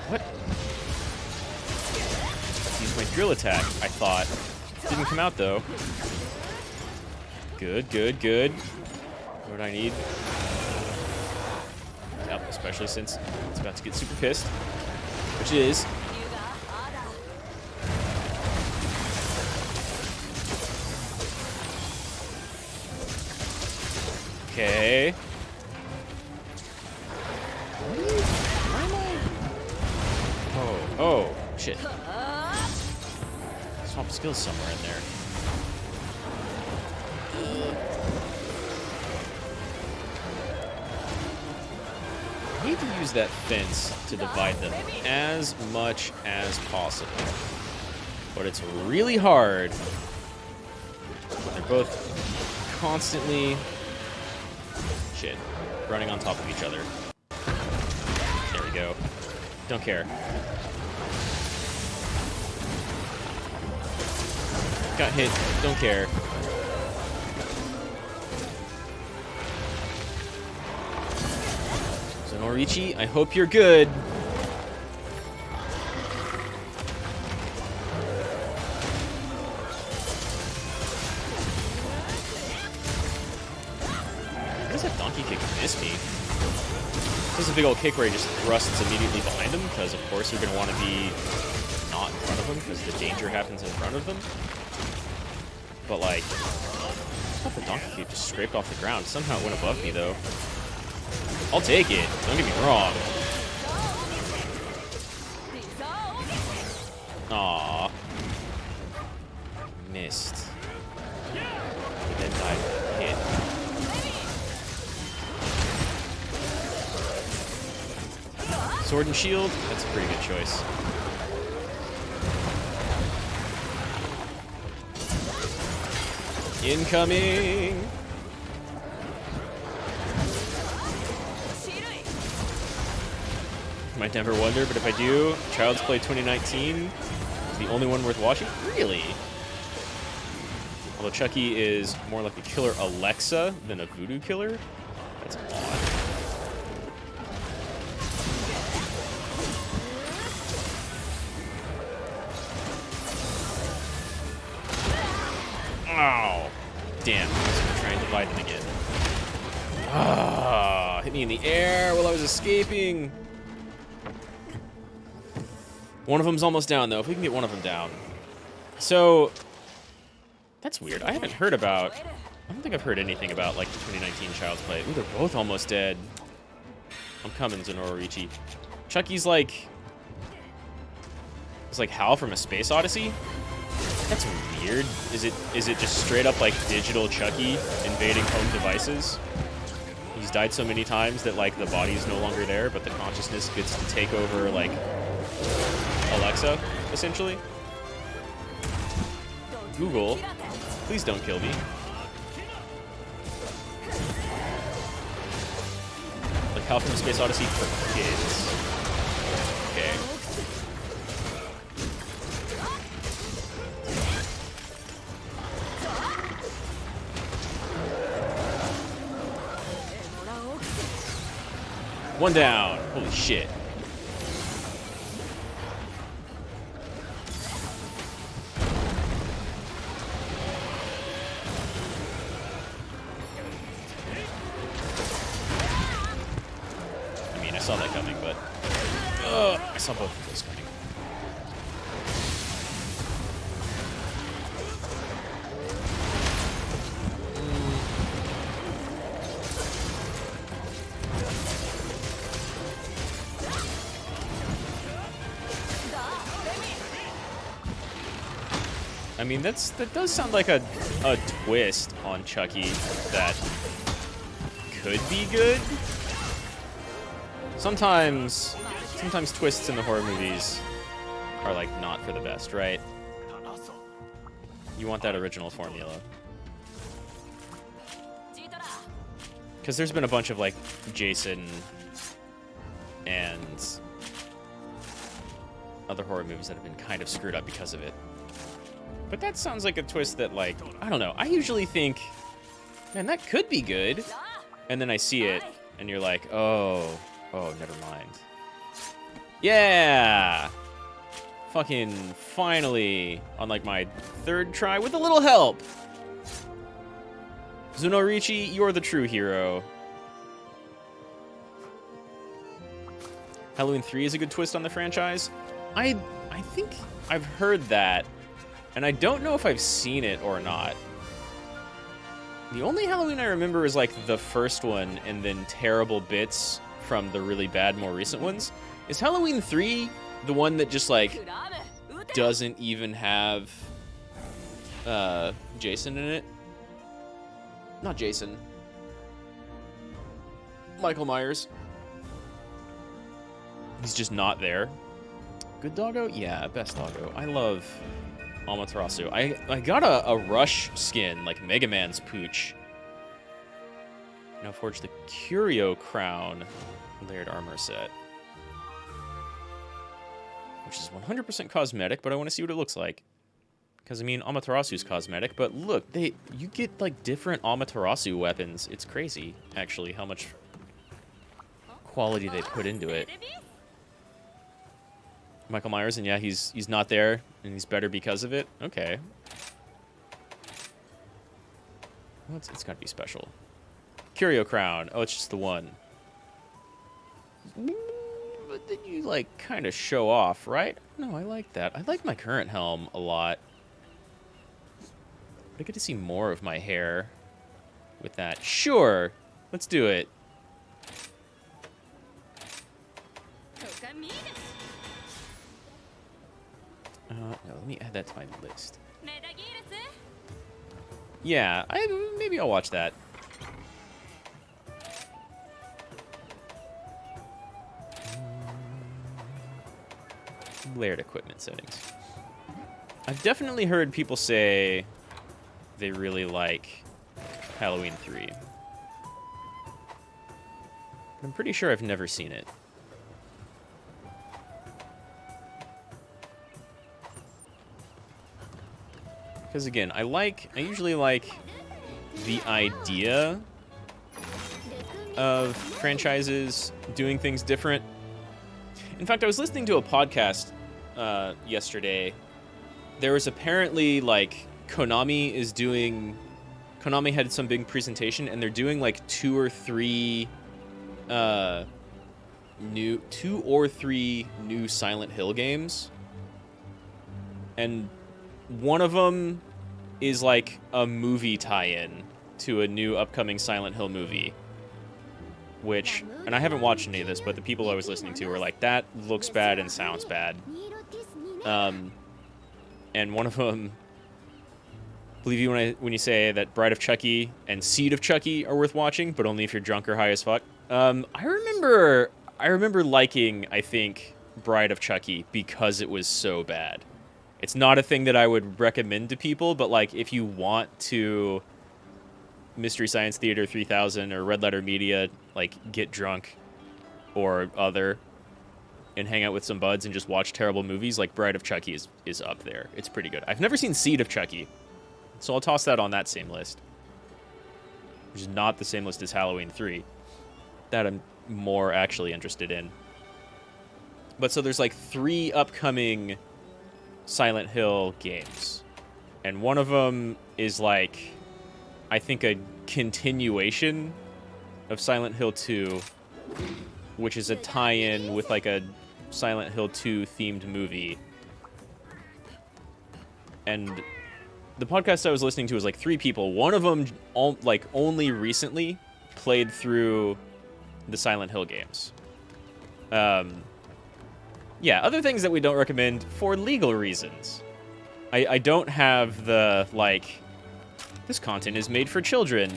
What? Use my drill attack, I thought. Didn't come out, though. Good. What do I need? Yep, especially since it's about to get super pissed. Which is... Okay. Why am I... Oh, shit. Swap skills somewhere in there. I need to use that fence to divide them as much as possible. But it's really hard. They're both constantly running on top of each other. There we go. Don't care. Got hit. Don't care. So Norichi, I hope you're good. How does that donkey kick miss me? This is a big old kick where he just thrusts immediately behind him, because of course you're going to want to be not in front of him, because the danger happens in front of them. But like, I thought the donkey kick just scraped off the ground. Somehow it went above me though. I'll take it, don't get me wrong. Aww. Missed. And then died hit. Sword and shield, that's a pretty good choice. Incoming! Might never wonder, but if I do, Child's Play 2019 is the only one worth watching? Really? Although Chucky is more like a killer Alexa than a voodoo killer? That's odd. Ow! Damn, I was gonna try and divide them again. Ah, hit me in the air while I was escaping. One of them's almost down, though. If we can get one of them down. So, that's weird. I haven't heard about... I don't think I've heard anything about, like, the 2019 Child's Play. Ooh, they're both almost dead. I'm coming, Zenorichi. Chucky's like... It's like Hal from A Space Odyssey? That's weird. Is it just straight up, like, digital Chucky invading home devices? He's died so many times that, like, the body's no longer there, but the consciousness gets to take over, like... Alexa, essentially. Google, please don't kill me. Like Hal from Space Odyssey for kids. Okay. One down. Holy shit. I saw that coming, but I saw both of those coming. I mean, that does sound like a twist on Chucky that could be good. Sometimes twists in the horror movies are like not for the best, right? You want that original formula. Because there's been a bunch of like Jason and other horror movies that have been kind of screwed up because of it. But that sounds like a twist that, like, I don't know. I usually think, man, that could be good. And then I see it and you're like, oh, never mind. Yeah! Fucking finally, on like my third try with a little help. Zenorichi, you're the true hero. Halloween 3 is a good twist on the franchise. I think I've heard that, and I don't know if I've seen it or not. The only Halloween I remember is like the first one and then terrible bits from the really bad, more recent ones. Is Halloween 3 the one that just like doesn't even have Jason in it? Not Jason. Michael Myers. He's just not there. Good doggo? Yeah, best doggo. I love Amaterasu. I got a Rush skin, like Mega Man's pooch. Now forge the Curio Crown layered armor set. Which is 100% cosmetic, but I want to see what it looks like. Because, I mean, Amaterasu's cosmetic, but look, you get, like, different Amaterasu weapons. It's crazy, actually, how much quality they put into it. Michael Myers, and yeah, he's not there, and he's better because of it? Okay. Well, it's gotta be special. Curio Crown. Oh, it's just the one. But then you, like, kind of show off, right? No, I like that. I like my current helm a lot. But I get to see more of my hair with that. Sure, let's do it. No, let me add that to my list. Yeah, maybe I'll watch that. Layered equipment settings. I've definitely heard people say they really like Halloween 3. But I'm pretty sure I've never seen it. Because again, I usually like the idea of franchises doing things different. In fact, I was listening to a podcast yesterday. There was apparently, like, Konami had some big presentation, and they're doing, like, two or three new Silent Hill games. And one of them is, like, a movie tie-in to a new upcoming Silent Hill movie. Which, and I haven't watched any of this, but the people I was listening to were like, that looks bad and sounds bad. And one of them, believe you when you say that Bride of Chucky and Seed of Chucky are worth watching, but only if you're drunk or high as fuck. I remember liking, I think, Bride of Chucky because it was so bad. It's not a thing that I would recommend to people, but, like, if you want to Mystery Science Theater 3000 or Red Letter Media, like, get drunk or other and hang out with some buds and just watch terrible movies, like, Bride of Chucky is up there. It's pretty good. I've never seen Seed of Chucky, so I'll toss that on that same list. Which is not the same list as Halloween 3. That I'm more actually interested in. But so there's, like, 3 upcoming Silent Hill games. And one of them is, like, I think a continuation of Silent Hill 2, which is a tie-in with, like, a Silent Hill 2 themed movie. And the podcast I was listening to was, like, 3 people. One of them, only recently played through the Silent Hill games. Yeah, other things that we don't recommend for legal reasons. I don't have the, like, this content is made for children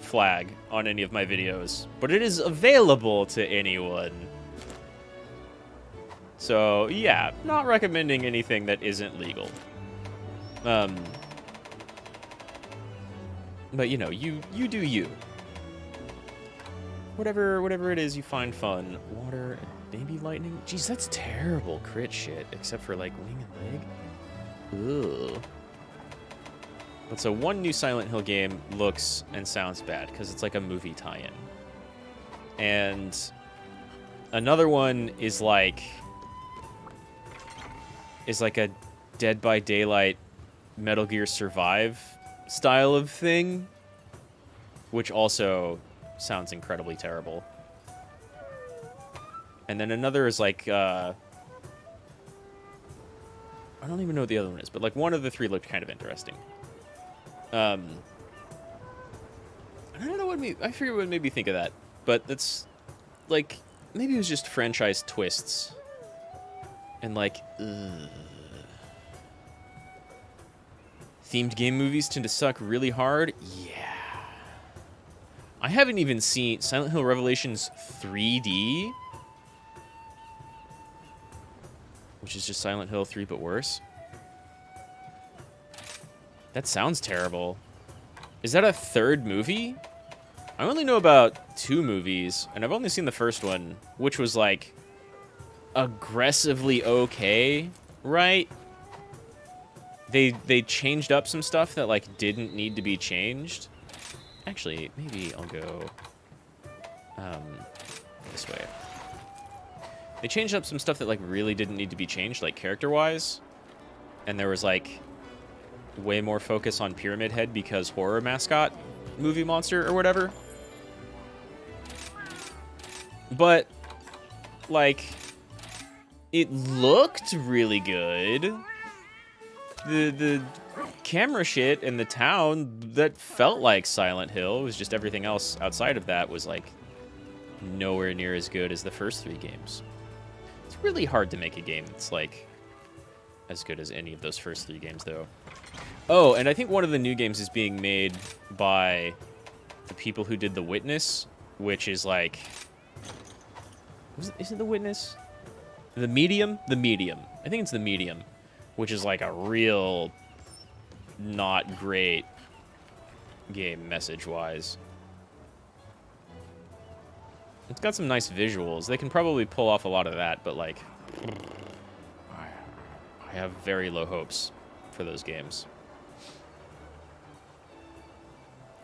flag on any of my videos, but it is available to anyone. So, yeah, not recommending anything that isn't legal. But, you know, you do you. Whatever it is you find fun. Water, baby lightning? Jeez, that's terrible crit shit, except for, like, wing and leg. Ugh. But so one new Silent Hill game looks and sounds bad because it's like a movie tie-in. And another one is like a Dead by Daylight Metal Gear Survive style of thing, which also sounds incredibly terrible. And then another is like I don't even know what the other one is, but like one of the 3 looked kind of interesting. I don't know I forget what made me think of that, but that's, like, maybe it was just franchise twists. And, like, themed game movies tend to suck really hard? Yeah. haven't even seen Silent Hill Revelations 3D, which is just Silent Hill 3 but worse. That sounds terrible. Is that a third movie? I only know about 2 movies, and I've only seen the first one, which was, like, aggressively okay, right? They changed up some stuff that, like, didn't need to be changed. Actually, maybe I'll go this way. They changed up some stuff that, like, really didn't need to be changed, like, character-wise. And there was, like, way more focus on Pyramid Head because horror mascot movie monster or whatever. But, like, it looked really good. The camera shit in the town that felt like Silent Hill was just everything else outside of that was, like, nowhere near as good as the first 3 games. It's really hard to make a game that's, like, as good as any of those first 3 games, though. Oh, and I think one of the new games is being made by the people who did The Witness, which is, like... Is it The Witness? The Medium? The Medium. I think it's The Medium, which is, like, a real not great game message-wise. It's got some nice visuals. They can probably pull off a lot of that, but, like, I have very low hopes for those games.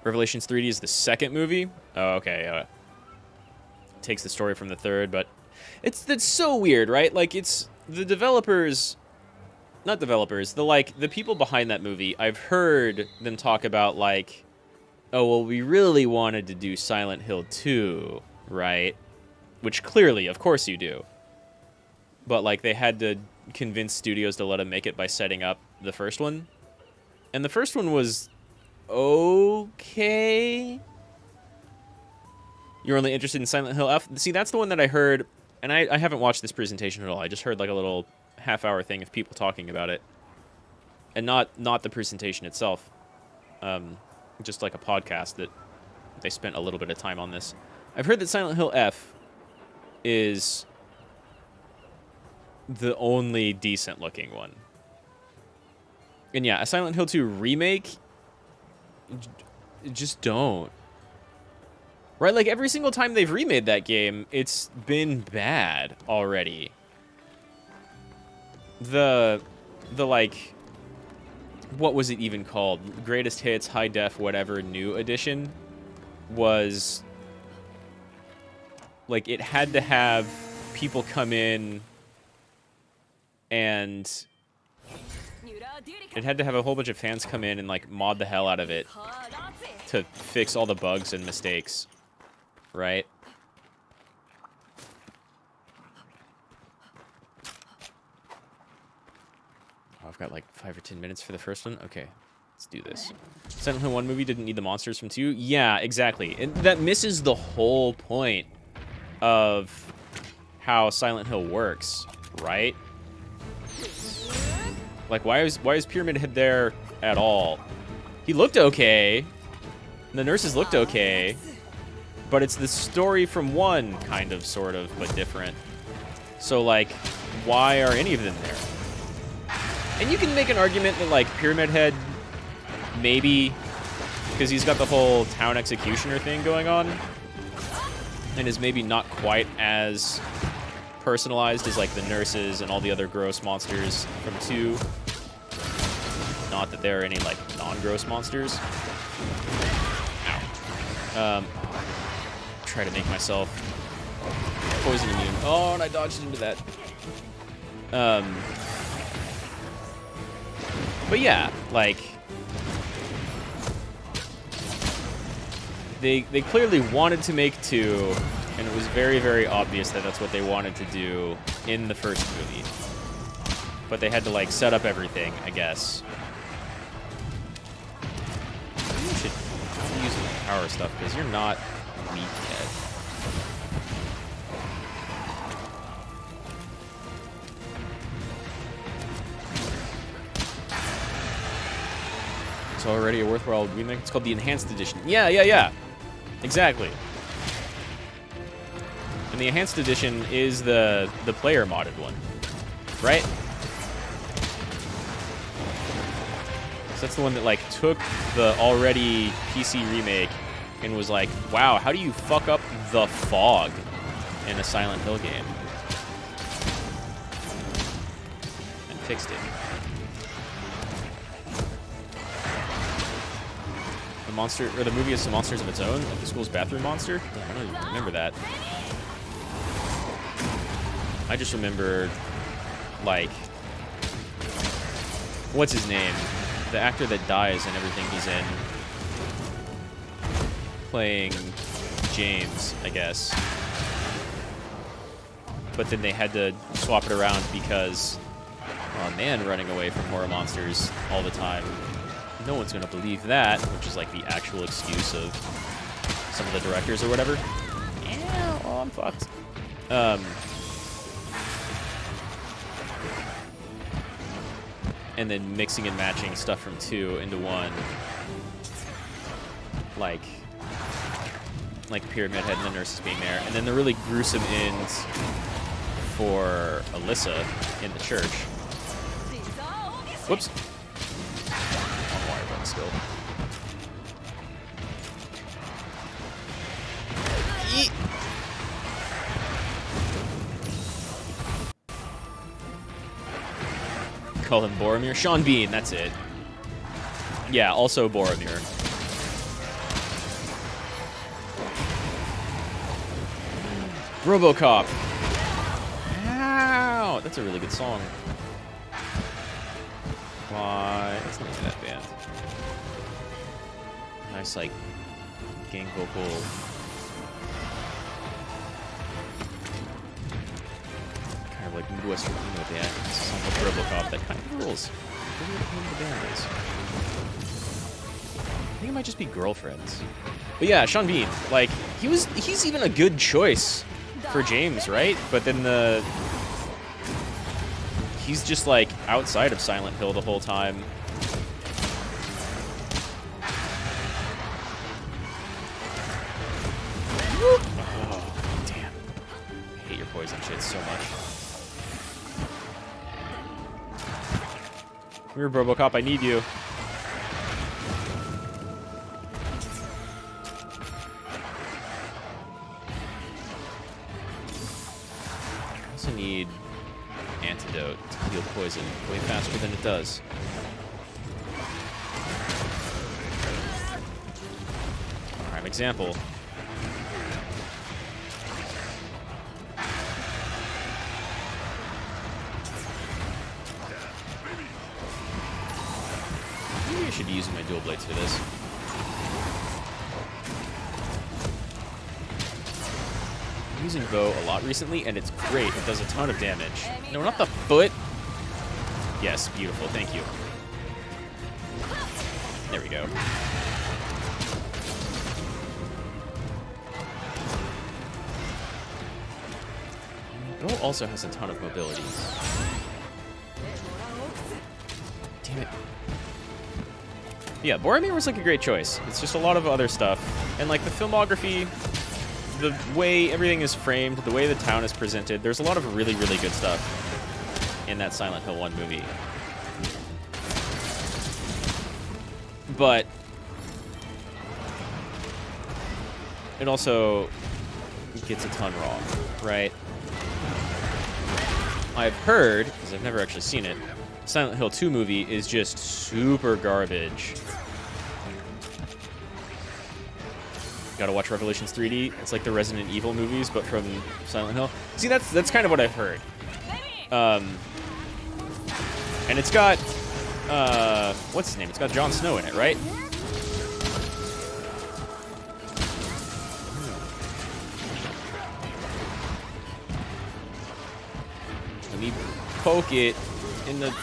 Revelations 3D is the second movie. Oh, okay. Takes the story from the third, but that's so weird, right? Like, it's the developers, not developers, the people behind that movie. I've heard them talk about, like, oh, well, we really wanted to do Silent Hill 2, right? Which clearly, of course you do. But, like, they had to convince studios to let them make it by setting up the first one. And the first one was okay. You're only interested in Silent Hill F? See, that's the one that I heard, and I haven't watched this presentation at all. I just heard, like, a little half-hour thing of people talking about it. And not the presentation itself. Just, like, a podcast that they spent a little bit of time on this. I've heard that Silent Hill F is the only decent-looking one. And yeah, a Silent Hill 2 remake, just don't. Right, like, every single time they've remade that game, it's been bad already. The like, what was it even called? Greatest Hits, High Def, whatever, New Edition was, like, it had to have people come in and it had to have a whole bunch of fans come in and, like, mod the hell out of it to fix all the bugs and mistakes, right? Oh, I've got, like, 5 or 10 minutes for the first one. Okay, let's do this. Silent Hill 1 movie didn't need the monsters from 2. Yeah, exactly. And that misses the whole point of how Silent Hill works, right? Like, why is Pyramid Head there at all? He looked okay. The nurses looked okay. But it's the story from 1, kind of, sort of, but different. So, like, why are any of them there? And you can make an argument that, like, Pyramid Head, maybe, because he's got the whole town executioner thing going on, and is maybe not quite as personalized as, like, the nurses and all the other gross monsters from 2. Not that there are any, like, non-gross monsters. Ow. Try to make myself poison immune. Oh, and I dodged into that. But yeah, like, they clearly wanted to make 2, and it was very, very obvious that that's what they wanted to do in the first movie. But they had to, like, set up everything, I guess. You should use some power stuff, because you're not weak yet. It's already a worthwhile remake. It's called the Enhanced Edition. Yeah. Exactly. And the enhanced edition is the player modded one, right? So that's the one that like took the already PC remake and was like, wow, how do you fuck up the fog in a Silent Hill game? And fixed it. The monster, or the movie has some monsters of its own, like the school's bathroom monster. Damn, I don't even remember that. I just remember, like, what's his name? The actor that dies in everything he's in. Playing James, I guess. But then they had to swap it around because, oh man, running away from horror monsters all the time. No one's gonna believe that, which is like the actual excuse of some of the directors or whatever. Yeah, oh, I'm fucked. And then mixing and matching stuff from 2 into 1. Like the Pyramid Head and the nurses being there. And then the really gruesome ends for Alyssa in the church. Whoops. On wire button still. Yeet. Call him Boromir. Sean Bean, that's it. Yeah, also Boromir. RoboCop. Ow! That's a really good song. Why? What's the name of that band? Nice, like, gang vocal. Kind of like Midwestern emo band. This is a song called RoboCop that kind of rules. I wonder what the name of the band is. I think it might just be Girlfriends. But yeah, Sean Bean, like, he's even a good choice for James, right? But then he's just like outside of Silent Hill the whole time. Oh, damn. I hate your poison shit so much. Come here, RoboCop, I need you. Need antidote to heal poison way faster than it does. Prime example. Maybe I should be using my dual blades for this. I'm using bow a lot recently, and it's great. It does a ton of damage. No, not the foot. Yes, beautiful. Thank you. There we go. Bow also has a ton of mobility. Damn it. Yeah, Boromir was like a great choice. It's just a lot of other stuff. And like the filmography, the way everything is framed, the way the town is presented, there's a lot of really, really good stuff in that Silent Hill 1 movie. But it also gets a ton wrong, right? I've heard, because I've never actually seen it, Silent Hill 2 movie is just super garbage. Gotta watch Revelations 3D. It's like the Resident Evil movies, but from Silent Hill. See, that's kind of what I've heard. And it's got, what's his name? It's got Jon Snow in it, right? Let me poke it in the...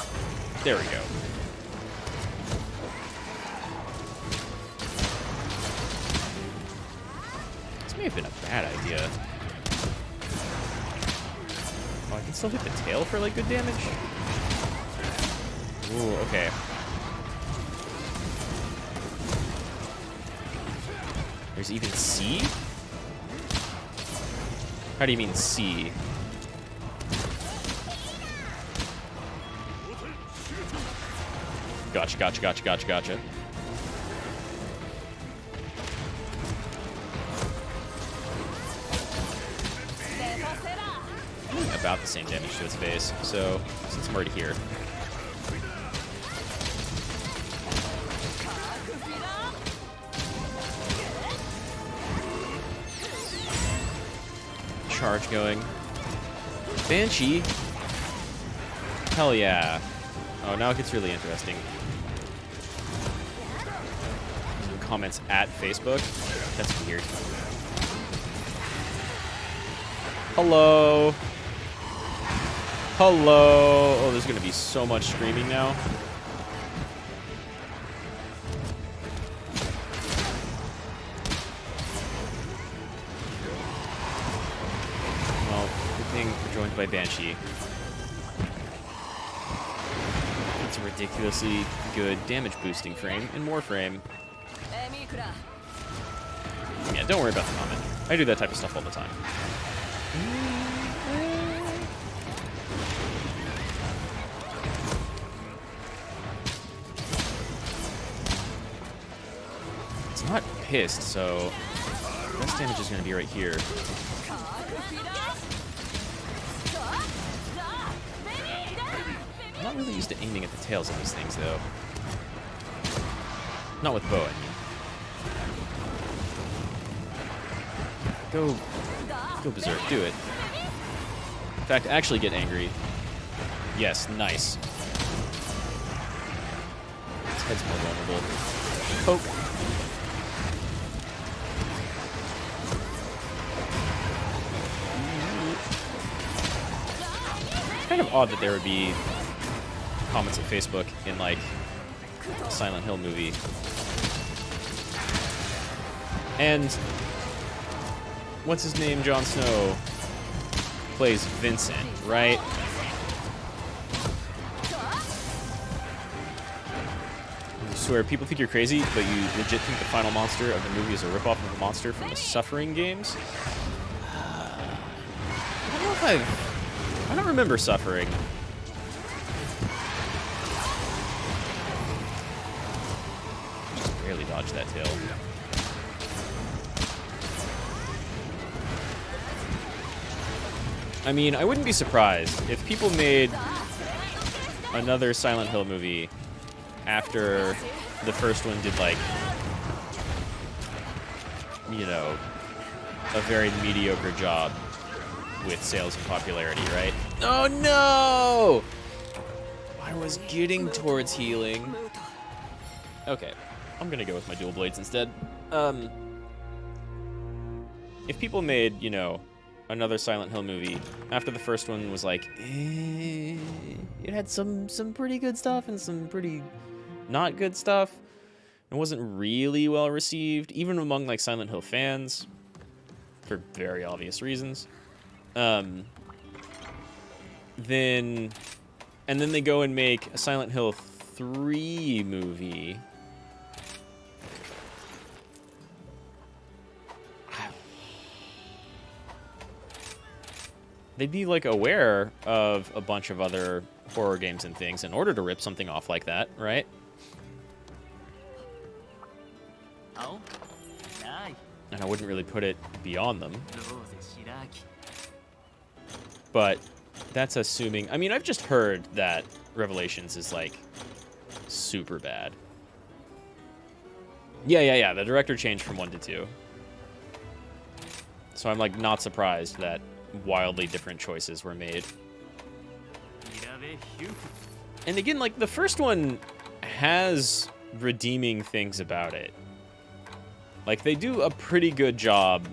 There we go. This may have been a bad idea. Oh, I can still hit the tail for, like, good damage? Ooh, okay. There's even C? How do you mean C? Gotcha, gotcha, gotcha, gotcha, gotcha. About the same damage to its face, so since I'm already here. Charge going. Banshee. Hell yeah. Oh, now it gets really interesting. Some comments at Facebook. That's weird. Hello. Hello. Oh, there's going to be so much screaming now. Well, good thing we're joined by Banshee. It's a ridiculously good damage boosting frame and more frame. Yeah, don't worry about the comment. I do that type of stuff all the time. Not pissed, so best damage is going to be right here. I'm not really used to aiming at the tails of these things, though. Not with bow, I mean. Go berserk, do it. In fact, actually get angry. Yes, nice. His head's more vulnerable. Poke. Kind of odd that there would be comments on Facebook in like a Silent Hill movie. And what's his name? Jon Snow plays Vincent, right? I swear, people think you're crazy, but you legit think the final monster of the movie is a ripoff of the monster from the Suffering games? I don't know if I don't remember Suffering. Just barely dodged that tail. I mean, I wouldn't be surprised if people made another Silent Hill movie after the first one did, like, you know, a very mediocre job with sales and popularity, right? Oh no! I was getting towards healing. Okay, I'm gonna go with my dual blades instead. If people made, you know, another Silent Hill movie after the first one was like, it had some pretty good stuff and some pretty not good stuff. It wasn't really well received, even among like Silent Hill fans, for very obvious reasons. Then they go and make a Silent Hill 3 movie. They'd be like aware of a bunch of other horror games and things in order to rip something off like that, right? Oh, and I wouldn't really put it beyond them. But that's assuming... I mean, I've just heard that Revelations is, like, super bad. Yeah. The director changed from 1 to 2. So I'm, like, not surprised that wildly different choices were made. And again, like, the first one has redeeming things about it. Like, they do a pretty good job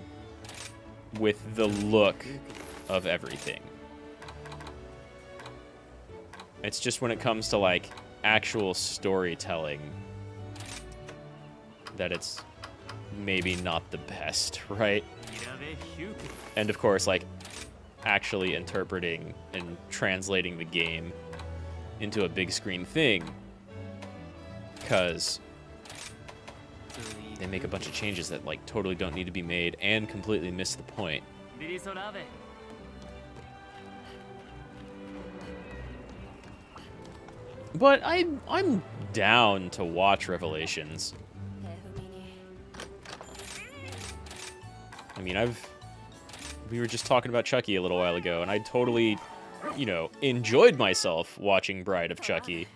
with the look of everything. It's just when it comes to, like, actual storytelling that it's maybe not the best, right? And, of course, like, actually interpreting and translating the game into a big screen thing. Because they make a bunch of changes that like totally don't need to be made and completely miss the point. But I'm down to watch Revelations. I mean, we were just talking about Chucky a little while ago, and I totally, you know, enjoyed myself watching Bride of Chucky,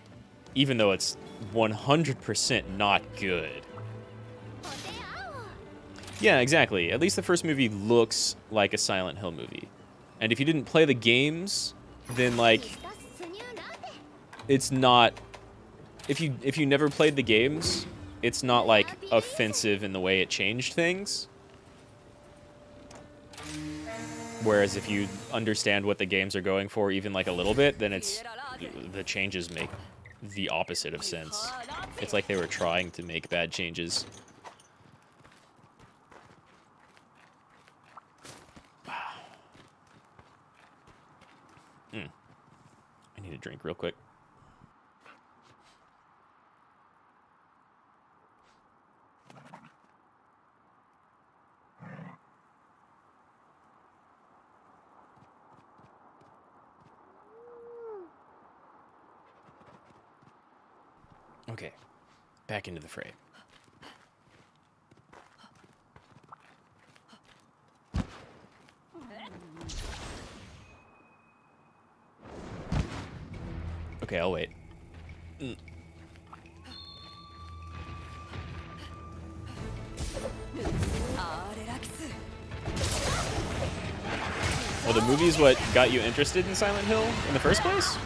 even though it's 100% not good. Yeah, exactly. At least the first movie looks like a Silent Hill movie. And if you didn't play the games, then like it's not, if you never played the games, it's not like offensive in the way it changed things. Whereas if you understand what the games are going for even like a little bit, then the changes make the opposite of sense. It's like they were trying to make bad changes. I need a drink real quick. Okay, back into the fray. Okay, I'll wait. Well, the movie is what got you interested in Silent Hill in the first place?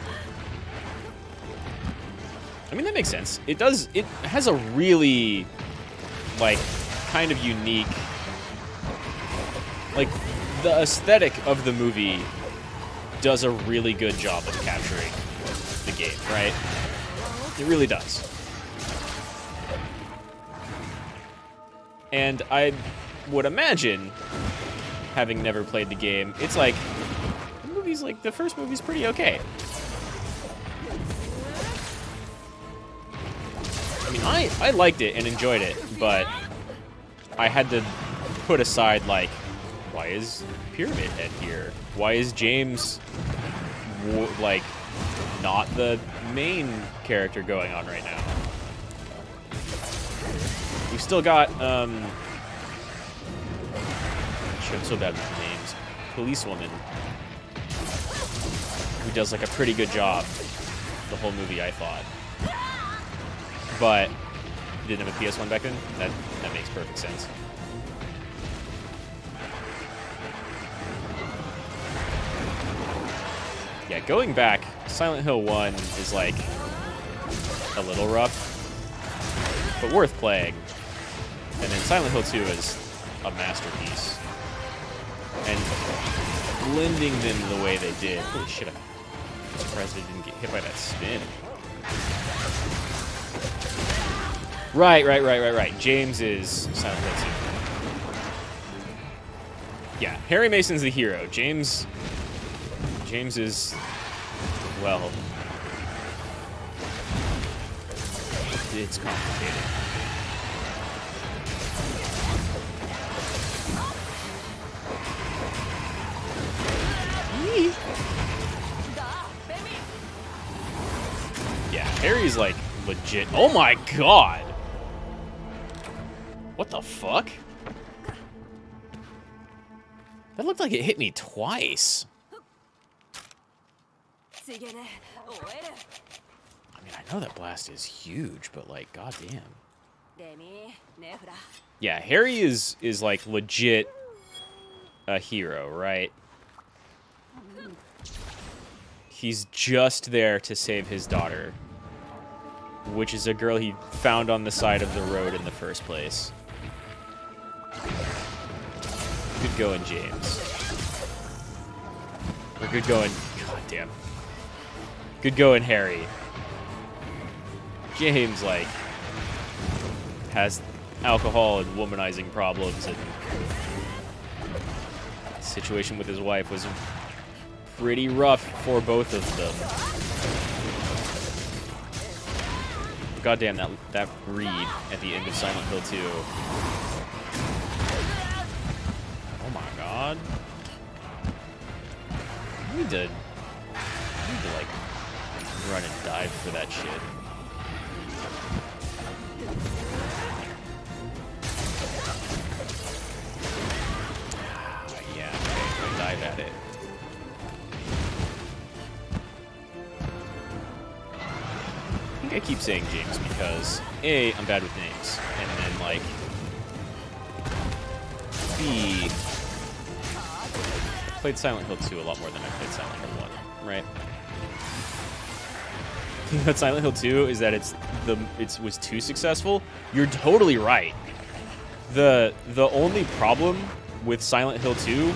I mean, that makes sense. It has a really, like, kind of unique, like, the aesthetic of the movie does a really good job of capturing the game, right? It really does. And I would imagine, having never played the game, it's like, the first movie's pretty okay. I mean, I liked it and enjoyed it, but I had to put aside, like, why is Pyramid Head here? Why is James, like, not the main character going on right now? We've still got, shit, I'm so bad with names. Policewoman, who does, like, a pretty good job the whole movie, I thought. But you didn't have a PS1 back then? That makes perfect sense. Yeah, going back, Silent Hill 1 is, like, a little rough, but worth playing. And then Silent Hill 2 is a masterpiece. And blending them the way they did. Holy shit, I'm surprised they didn't get hit by that spin. Right. James is Silent Hill 2. Yeah, Harry Mason's the hero. James is, well, it's complicated. Yeah, Harry's like legit. Oh my god! What the fuck? That looked like it hit me twice. I mean, I know that blast is huge, but like, goddamn. Yeah, Harry is like legit a hero, right? He's just there to save his daughter, which is a girl he found on the side of the road in the first place. Good going, James. Or good going, goddamn. Good going, Harry. James, like, has alcohol and womanizing problems, and the situation with his wife was pretty rough for both of them. goddamn, that read at the end of Silent Hill 2. Oh my god. I need to like run and dive for that shit. Yeah, okay, dive at it. I think I keep saying James because A, I'm bad with names, and then like B, I played Silent Hill 2 a lot more than I played Silent Hill 1, right? The thing about Silent Hill 2 is that it was too successful. You're totally right. The only problem with Silent Hill 2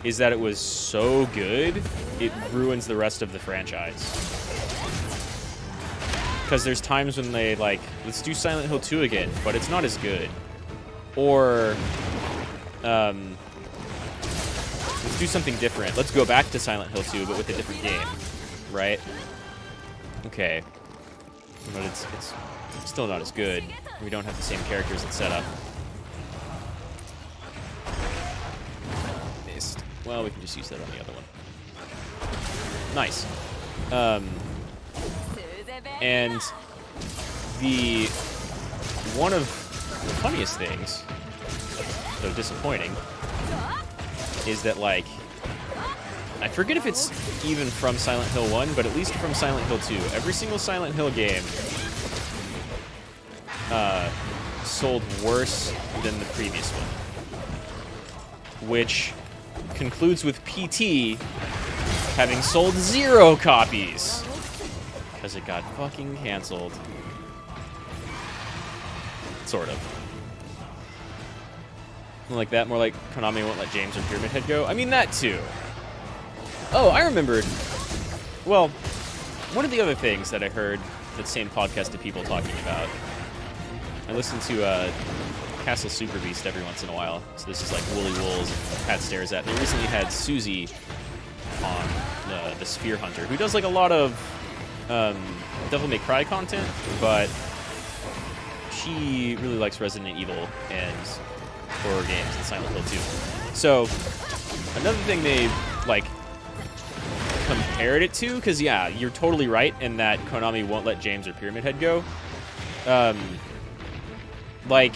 is that it was so good, it ruins the rest of the franchise. Because there's times when they, like, let's do Silent Hill 2 again, but it's not as good. Or, let's do something different. Let's go back to Silent Hill 2, but with a different game, right? Okay. But it's still not as good. We don't have the same characters and setup. Missed. Well, we can just use that on the other one. Nice. And one of the funniest things, though disappointing, is that, like, I forget if it's even from Silent Hill 1, but at least from Silent Hill 2. Every single Silent Hill game sold worse than the previous one. Which concludes with PT having sold 0 copies. Because it got fucking canceled. Sort of. Like that, more like Konami won't let James or Pyramid Head go. I mean, that too. Oh, I remembered. Well, one of the other things that I heard that same podcast of people talking about, I listen to Castle Super Beast every once in a while. So this is like Woolly Wools and Pat Stares At. They recently had Susie on the Spear Hunter, who does like a lot of Devil May Cry content, but she really likes Resident Evil and horror games and Silent Hill 2. So another thing they like compared it to, because yeah, you're totally right in that Konami won't let James or Pyramid Head go. Like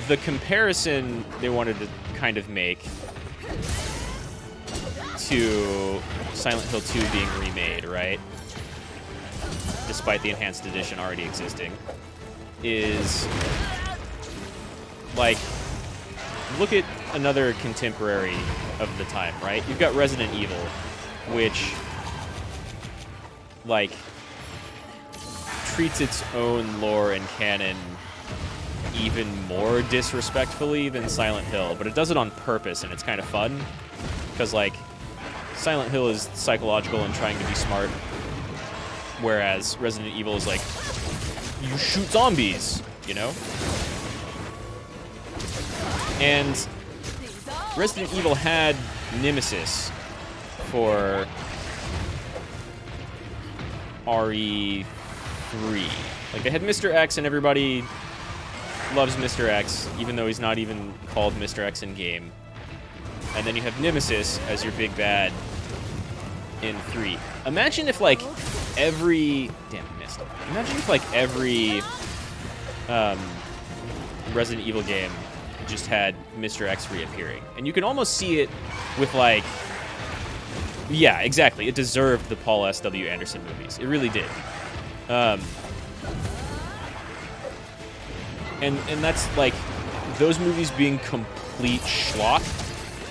the comparison they wanted to kind of make to Silent Hill 2 being remade, right? Despite the enhanced edition already existing, is like, look at another contemporary of the time, right? You've got Resident Evil, which like treats its own lore and canon even more disrespectfully than Silent Hill, but it does it on purpose, and it's kind of fun because like Silent Hill is psychological and trying to be smart, whereas Resident Evil is like, you shoot zombies, you know? And Resident Evil had Nemesis for RE3. Like, they had Mr. X, and everybody loves Mr. X, even though he's not even called Mr. X in-game. And then you have Nemesis as your big bad in 3. Imagine if, like, every... Damn, I missed. Imagine if, like, every Resident Evil game just had Mr. X reappearing. And you can almost see it with, like... Yeah, exactly. It deserved the Paul S.W. Anderson movies. It really did. And that's, like, those movies being complete schlock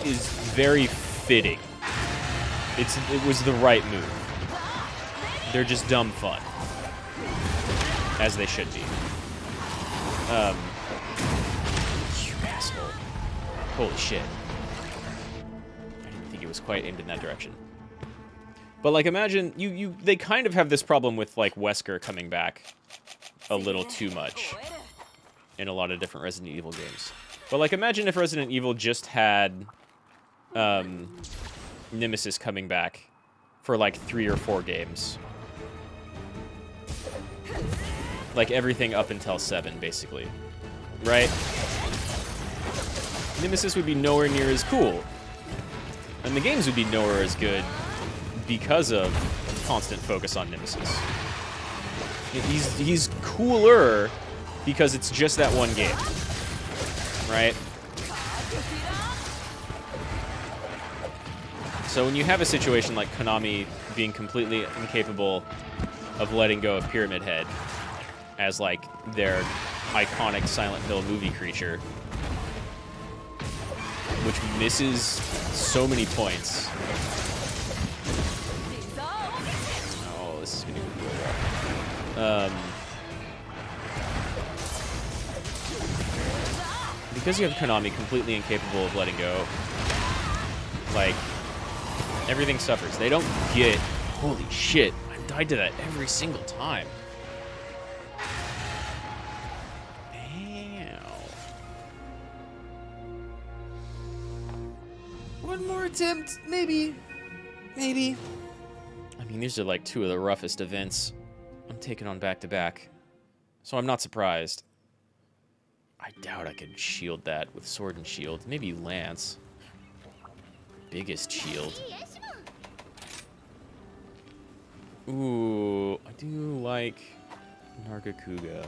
is very fitting. It was the right move. They're just dumb fun. As they should be. You asshole. Holy shit. I didn't think it was quite aimed in that direction. But, like, imagine, they kind of have this problem with, like, Wesker coming back a little too much in a lot of different Resident Evil games. But, like, imagine if Resident Evil just had Nemesis coming back for, like, 3 or 4 games. like everything up until 7, basically, right? Nemesis would be nowhere near as cool, and the games would be nowhere as good because of constant focus on Nemesis. He's cooler because it's just that one game, right? So when you have a situation like Konami being completely incapable of letting go of Pyramid Head as like their iconic Silent Hill movie creature, which misses so many points. Oh, this is gonna be really rough. Because you have Konami completely incapable of letting go, like, everything suffers. They don't get... Holy shit, I've died to that every single time. Ow. One more attempt, maybe. Maybe. I mean, these are like 2 of the roughest events I'm taking on back-to-back. So I'm not surprised. I doubt I could shield that with Sword and Shield. Maybe Lance. Biggest shield. Ooh, I do like Nargacuga.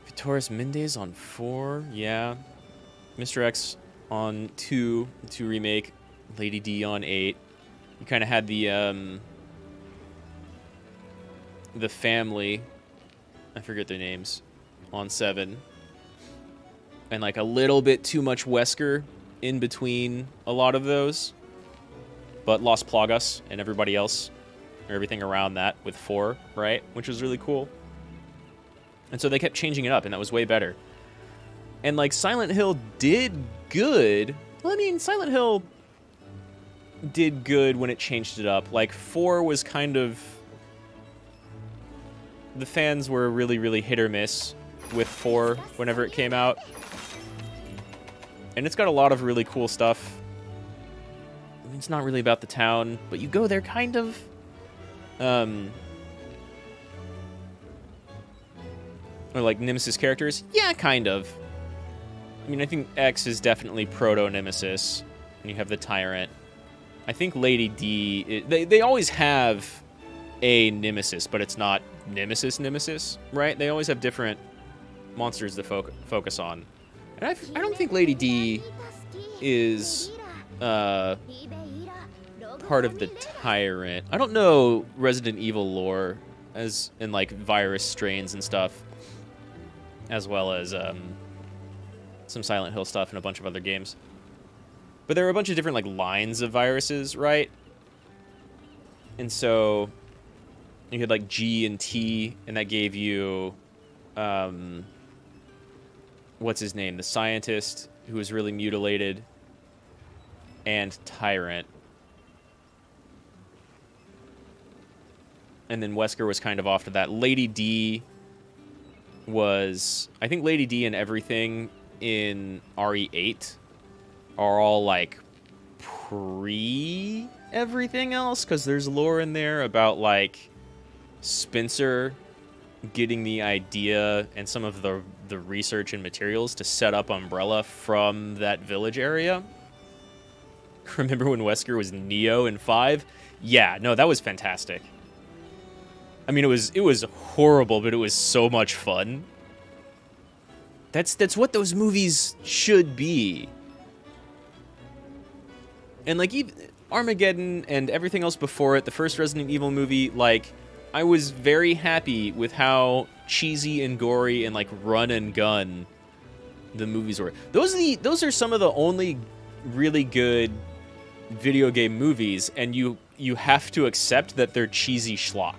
Vitoris Mendez on 4, yeah. Mr. X on 2 remake. Lady D on 8. You kind of had the family, I forget their names, on 7. And like a little bit too much Wesker in between a lot of those. But Los Plagas and everybody else, or everything around that with 4, right? Which was really cool. And so they kept changing it up, and that was way better. And like Silent Hill did good. Well, I mean, Silent Hill did good when it changed it up. Like 4 was kind of... The fans were really, really hit or miss with 4 whenever it came out. And it's got a lot of really cool stuff. I mean, it's not really about the town, but you go there kind of. Or like Nemesis characters? Yeah, kind of. I mean, I think X is definitely proto-Nemesis. And you have the Tyrant. I think Lady D... They always have a Nemesis, but it's not Nemesis, right? They always have different monsters to focus on. And I don't think Lady D is part of the Tyrant. I don't know Resident Evil lore, as in like virus strains and stuff, as well as some Silent Hill stuff and a bunch of other games. But there are a bunch of different like lines of viruses, right? And so you had like G and T, and that gave you what's his name? The scientist who was really mutilated, and Tyrant. And then Wesker was kind of off to that. Lady D was... I think Lady D and everything in RE8 are all like pre-everything else, because there's lore in there about like Spencer getting the idea and some of the research and materials to set up Umbrella from that village area. Remember when Wesker was Neo in 5? Yeah, no, that was fantastic. I mean, it was horrible, but it was so much fun. That's what those movies should be. And like even Armageddon and everything else before it, the first Resident Evil movie, like I was very happy with how cheesy and gory and like run and gun the movies were. Those are some of the only really good video game movies, and you have to accept that they're cheesy schlock,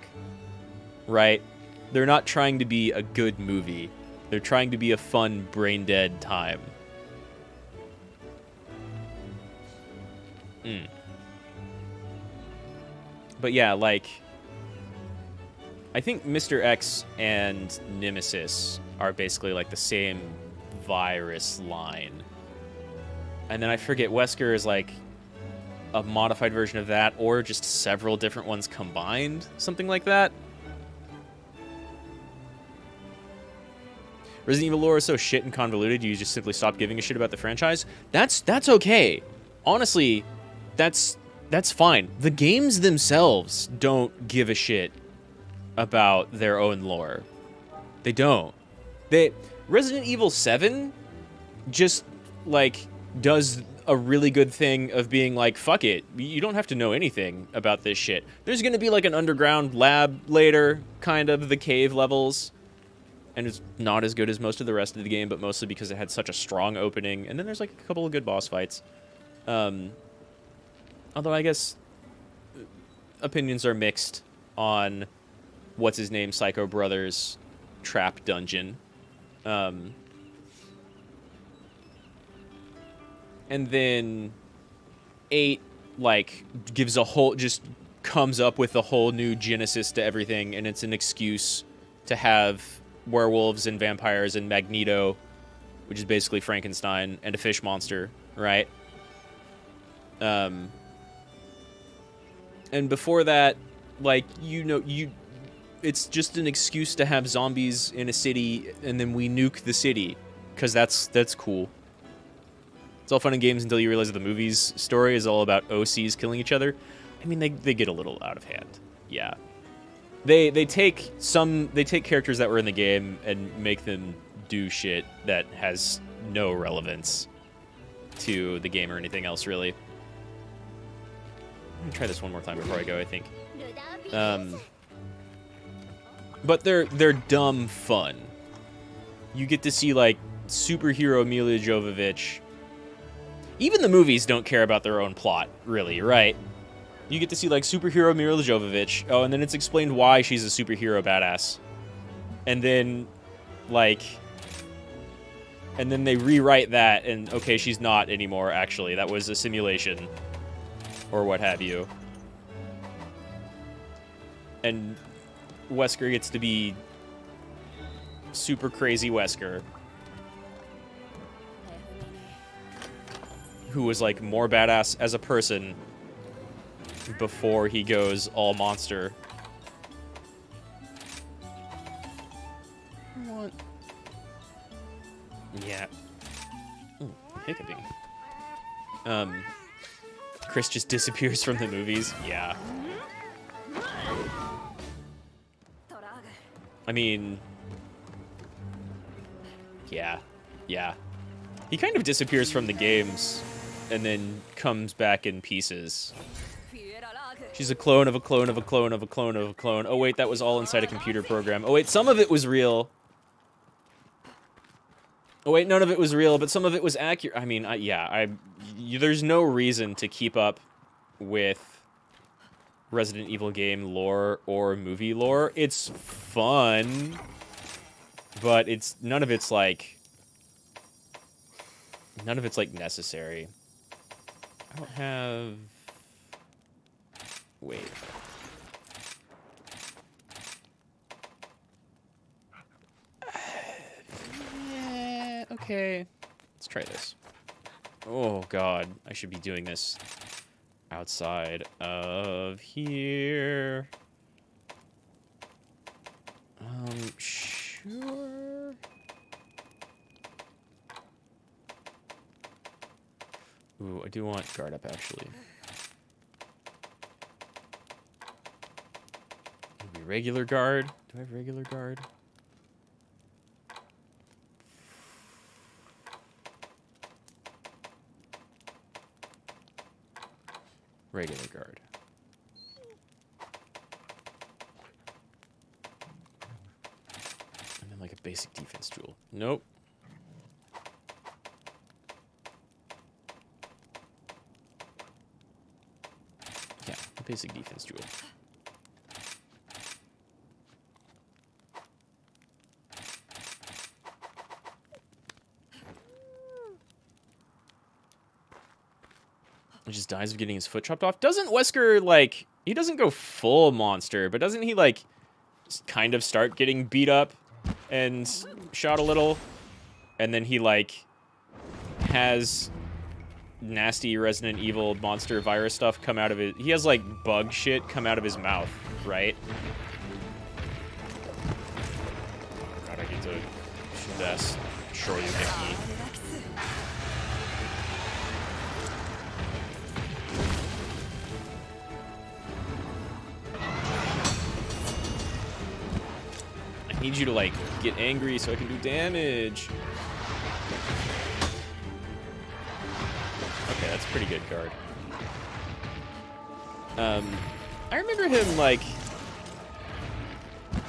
right? They're not trying to be a good movie. They're trying to be a fun, brain-dead time. But yeah, like, I think Mr. X and Nemesis are basically like the same virus line. And then I forget, Wesker is like a modified version of that, or just several different ones combined, something like that. Resident Evil lore is so shit and convoluted, you just simply stop giving a shit about the franchise. That's okay. Honestly, that's fine. The games themselves don't give a shit about their own lore. They don't. Resident Evil 7 just, like, does a really good thing of being like, fuck it, you don't have to know anything about this shit. There's gonna be like an underground lab later, kind of, the cave levels, and it's not as good as most of the rest of the game, but mostly because it had such a strong opening, and then there's like a couple of good boss fights. Although I guess opinions are mixed on what's his name, Psycho Brothers trap dungeon. And then 8, like, gives a whole, just comes up with a whole new genesis to everything, and it's an excuse to have werewolves and vampires and Magneto, which is basically Frankenstein, and a fish monster, right? And before that, like, it's just an excuse to have zombies in a city, and then we nuke the city, because that's cool. It's all fun and games until you realize that the movie's story is all about OCs killing each other. I mean, they get a little out of hand. Yeah. They take characters that were in the game and make them do shit that has no relevance to the game or anything else, really. I'm gonna try this one more time before I go, I think. But they're dumb fun. You get to see, like, superhero Mila Jovovich. Even the movies don't care about their own plot, really, right? You get to see, like, superhero Mila Jovovich. Oh, and then it's explained why she's a superhero badass. And then, like... And then they rewrite that, and, okay, she's not anymore, actually. That was a simulation. Or what have you. And Wesker gets to be super crazy Wesker. Who was, like, more badass as a person before he goes all monster. What? Yeah. Ooh, hiccuping. Chris just disappears from the movies. Yeah. I mean... Yeah. Yeah. He kind of disappears from the games and then comes back in pieces. She's a clone of a clone of a clone of a clone of a clone. Oh wait, that was all inside a computer program. Oh wait, some of it was real. Oh wait, none of it was real, but some of it was accurate. I mean, there's no reason to keep up with Resident Evil game lore or movie lore. It's fun, but none of it's like necessary. I don't have... Wait. Yeah, okay. Let's try this. Oh, God. I should be doing this outside of here. Sure. Ooh, I do want guard up, actually. Maybe regular guard. Do I have regular guard? Regular guard. And then like a basic defense tool. Nope. Yeah, a basic defense tool. He just dies of getting his foot chopped off. Doesn't Wesker, like, he doesn't go full monster, but doesn't he, like, kind of start getting beat up and shot a little? And then he, like, has nasty Resident Evil monster virus stuff come out of it. He has like bug shit come out of his mouth, right? God, I need to shoot this. Show you, Mickey. I need you to like get angry so I can do damage. Okay, that's a pretty good card. I remember him like,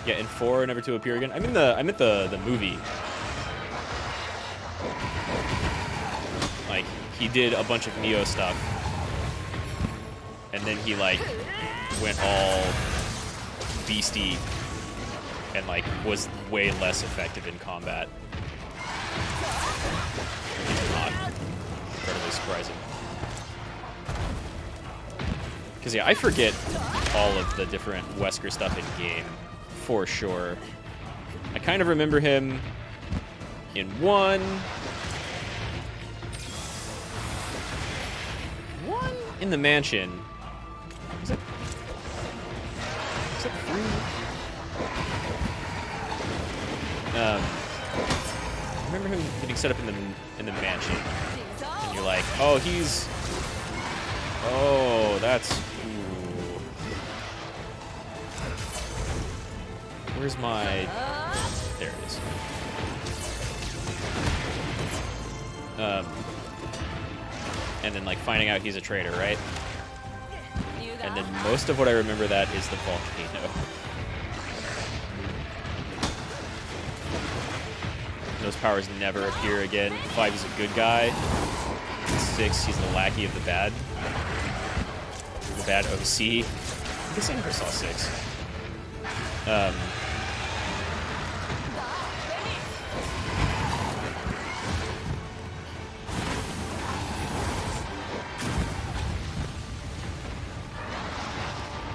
yeah, in 4, never to appear again. I meant the movie. Like he did a bunch of Neo stuff, and then he like went all beastie and like was way less effective in combat. Which is not incredibly surprising. Because yeah, I forget all of the different Wesker stuff in game, for sure. I kind of remember him in 1. 1 in the mansion. Is it 3? I remember him getting set up in the mansion, and you're like, oh, he's, oh, that's, ooh. Where's my, there it is. And then like finding out he's a traitor, right? And then most of what I remember that is the volcano. Those powers never appear again. 5, he's a good guy. 6, he's the lackey of the bad OC. I guess I never saw 6.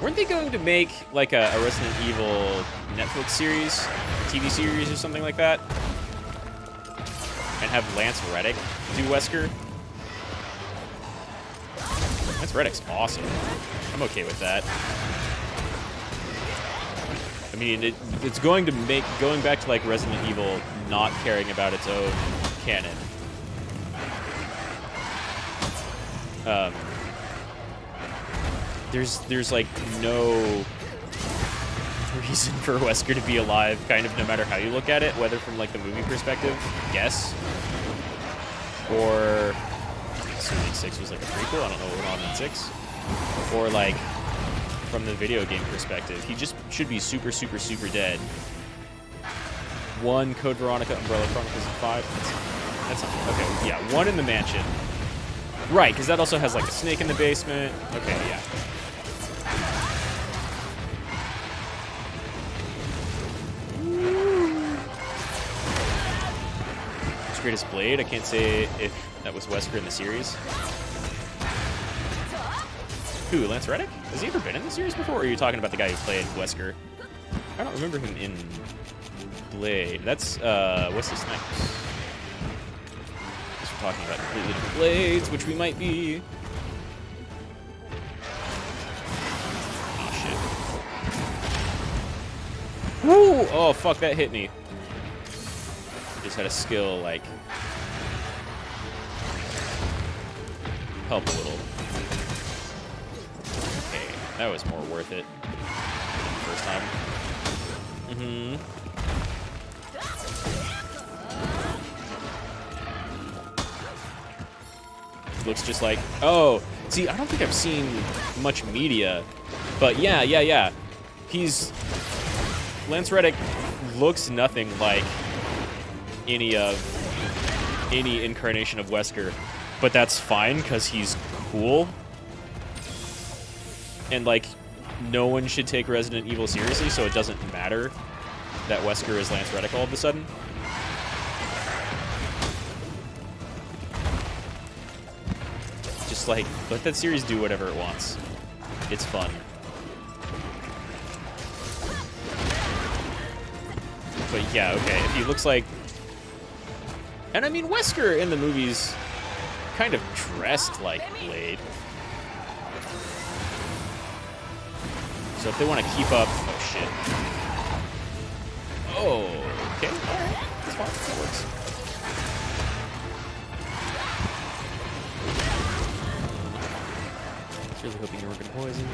Weren't they going to make like a Resident Evil Netflix series, TV series or something like that? And have Lance Reddick do Wesker? Lance Reddick's awesome. I'm okay with that. I mean, it's going to make, going back to like Resident Evil not caring about its own canon. There's like no reason for Wesker to be alive, kind of no matter how you look at it, whether from like the movie perspective, yes, or assuming 6 was like a prequel, I don't know what went on in 6, or like from the video game perspective, he just should be super, super, super dead. 1 Code Veronica Umbrella Chronicles 5. That's okay. Yeah, 1 in the mansion. Right, because that also has like a snake in the basement. Okay, yeah. Greatest Blade. I can't say if that was Wesker in the series. Who, Lance Reddick? Has he ever been in the series before, or are you talking about the guy who played Wesker? I don't remember him in Blade. That's, Wesley Snipes. Guess we're talking about completely different Blades, which we might be. Oh, shit. Woo! Oh, fuck, that hit me. Just had a skill, like, help a little. Okay, that was more worth it than the first time. Looks just like, oh, see, I don't think I've seen much media, but yeah. Lance Reddick looks nothing like any incarnation of Wesker, but that's fine because he's cool, and like no one should take Resident Evil seriously, so it doesn't matter that Wesker is Lance Reddick all of a sudden. Just like let that series do whatever it wants. It's fun. But yeah, okay, if he looks like, and I mean, Wesker in the movies kind of dressed like Blade. So if they want to keep up... Oh, shit. Oh, okay. All right. That's fine. That works. I was really hoping you weren't going to poison me.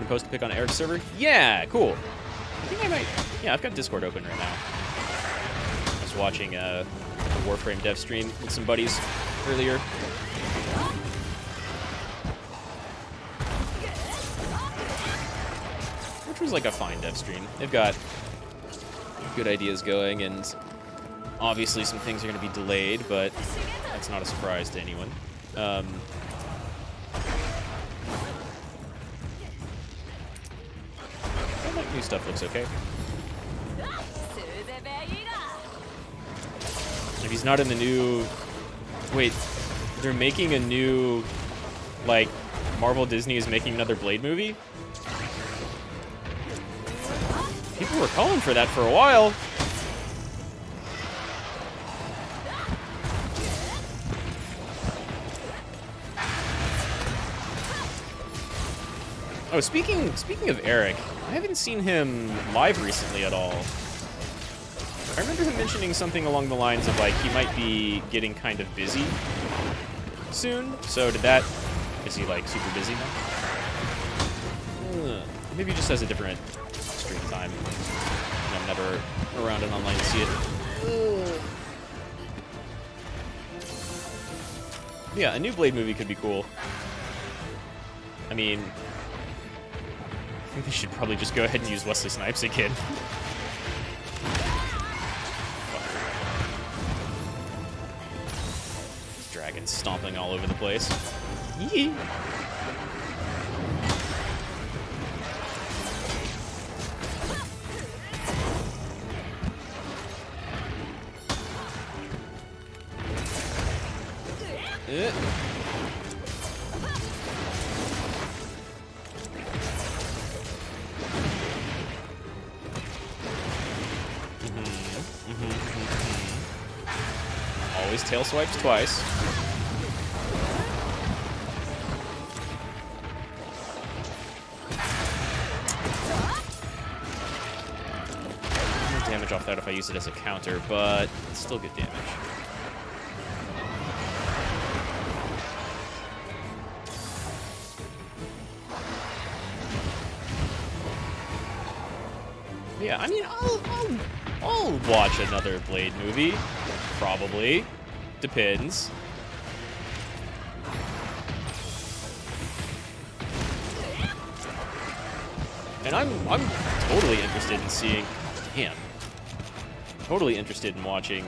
Post to pick on Eric's server? Yeah, cool. I think I might... Yeah, I've got Discord open right now. I was watching a Warframe dev stream with some buddies earlier. Which was like a fine dev stream. They've got good ideas going, and obviously some things are going to be delayed, but that's not a surprise to anyone. New stuff looks okay. If he's not in the new... Wait, they're making a new... Like, Marvel Disney is making another Blade movie? People were calling for that for a while. Oh, speaking of Eric, I haven't seen him live recently at all. I remember him mentioning something along the lines of, like, he might be getting kind of busy soon. So did that... Is he, like, super busy now? Maybe he just has a different stream time. And I'm never around and online to see it. Yeah, a new Blade movie could be cool. I mean... I think they should probably just go ahead and use Wesley Snipes again. This dragon's stomping all over the place. Yee! Always tail swipes twice. More damage off that if I use it as a counter, but it's still good damage. Yeah, I mean, I'll watch another Blade movie, probably. Depends. And I'm totally interested in seeing... Damn. Totally interested in watching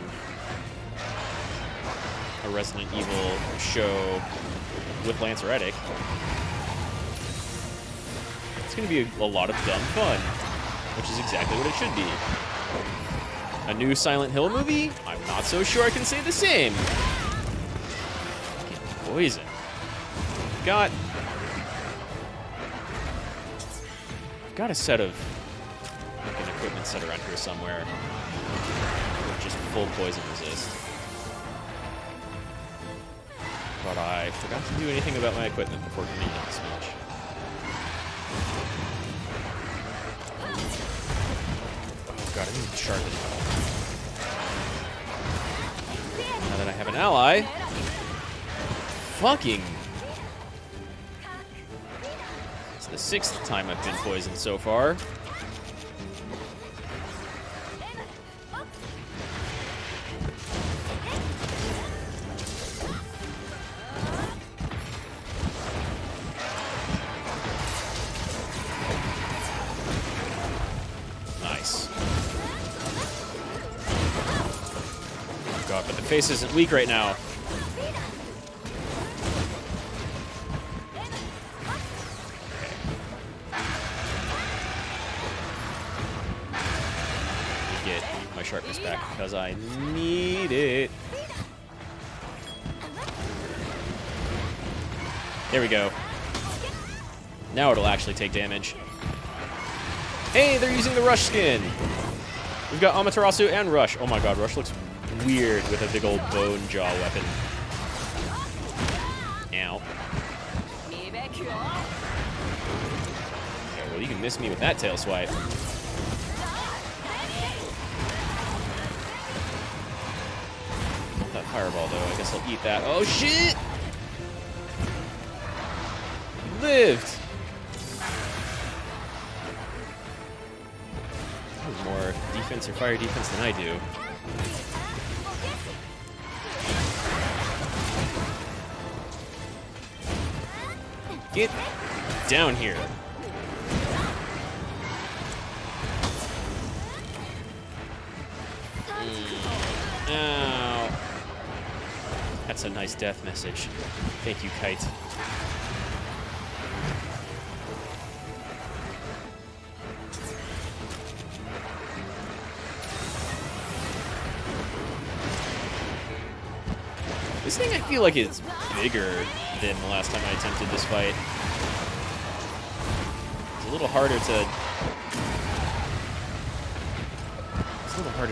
a Resident Evil show with Lance Reddick. It's going to be a lot of dumb fun, which is exactly what it should be. A new Silent Hill movie? I'm not so sure I can say the same. Poison. Got a set of fucking equipment set around here somewhere. With just full poison resist. But I forgot to do anything about my equipment before committing this match. Oh god, I need to sharpen it. Now that I have an ally, fucking... It's the 6th time I've been poisoned so far. Nice. Oh god, but the face isn't weak right now. Sharpness back because I need it. There we go. Now it'll actually take damage. Hey, they're using the Rush skin. We've got Amaterasu and Rush. Oh my god, Rush looks weird with a big old bone jaw weapon. Ow. Okay, well, you can miss me with that tail swipe. Not that fireball, though. I guess I'll eat that. Oh, shit! He lived! More defense or fire defense than I do. Get down here. Ow. That's a nice death message. Thank you, Kite. This thing I feel like is bigger than the last time I attempted this fight. It's a little harder to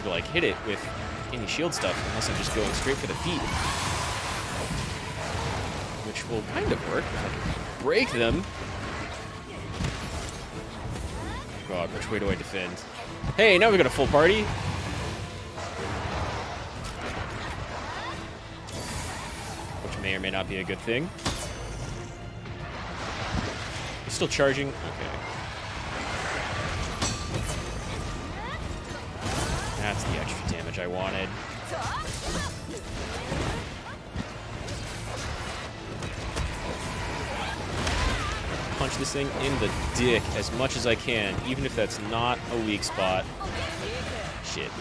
like hit it with any shield stuff unless I'm just going straight for the feet. Which will kind of work if I can break them. God, which way do I defend? Hey, now we got a full party. May or may not be a good thing. He's still charging? Okay. That's the extra damage I wanted. Punch this thing in the dick as much as I can, even if that's not a weak spot. Shit.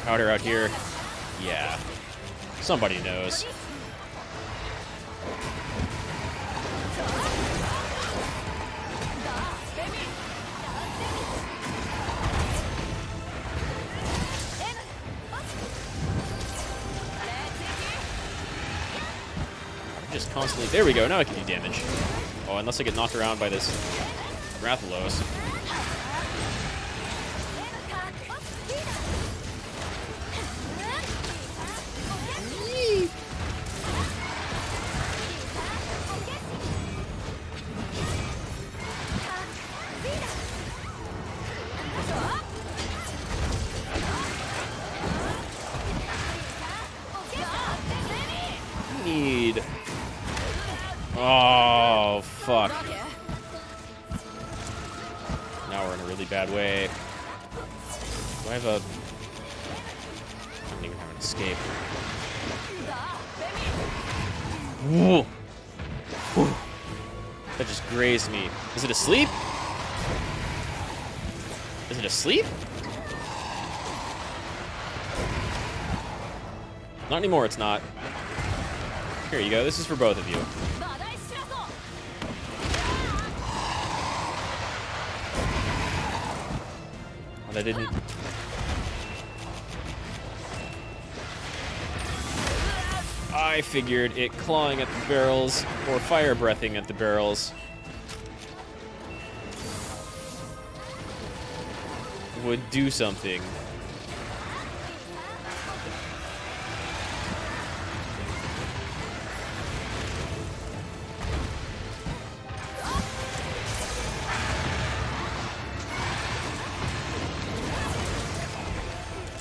Powder out here. Yeah. Somebody knows. Just constantly. There we go. Now I can do damage. Oh, unless I get knocked around by this Rathalos. Oh, fuck. Now we're in a really bad way. Do I have a... I don't even have an escape. Whoa. Whew. That just grazed me. Is it asleep? Is it asleep? Not anymore, it's not. Here you go, this is for both of you. Oh, that didn't... I figured it clawing at the barrels or fire breathing at the barrels would do something.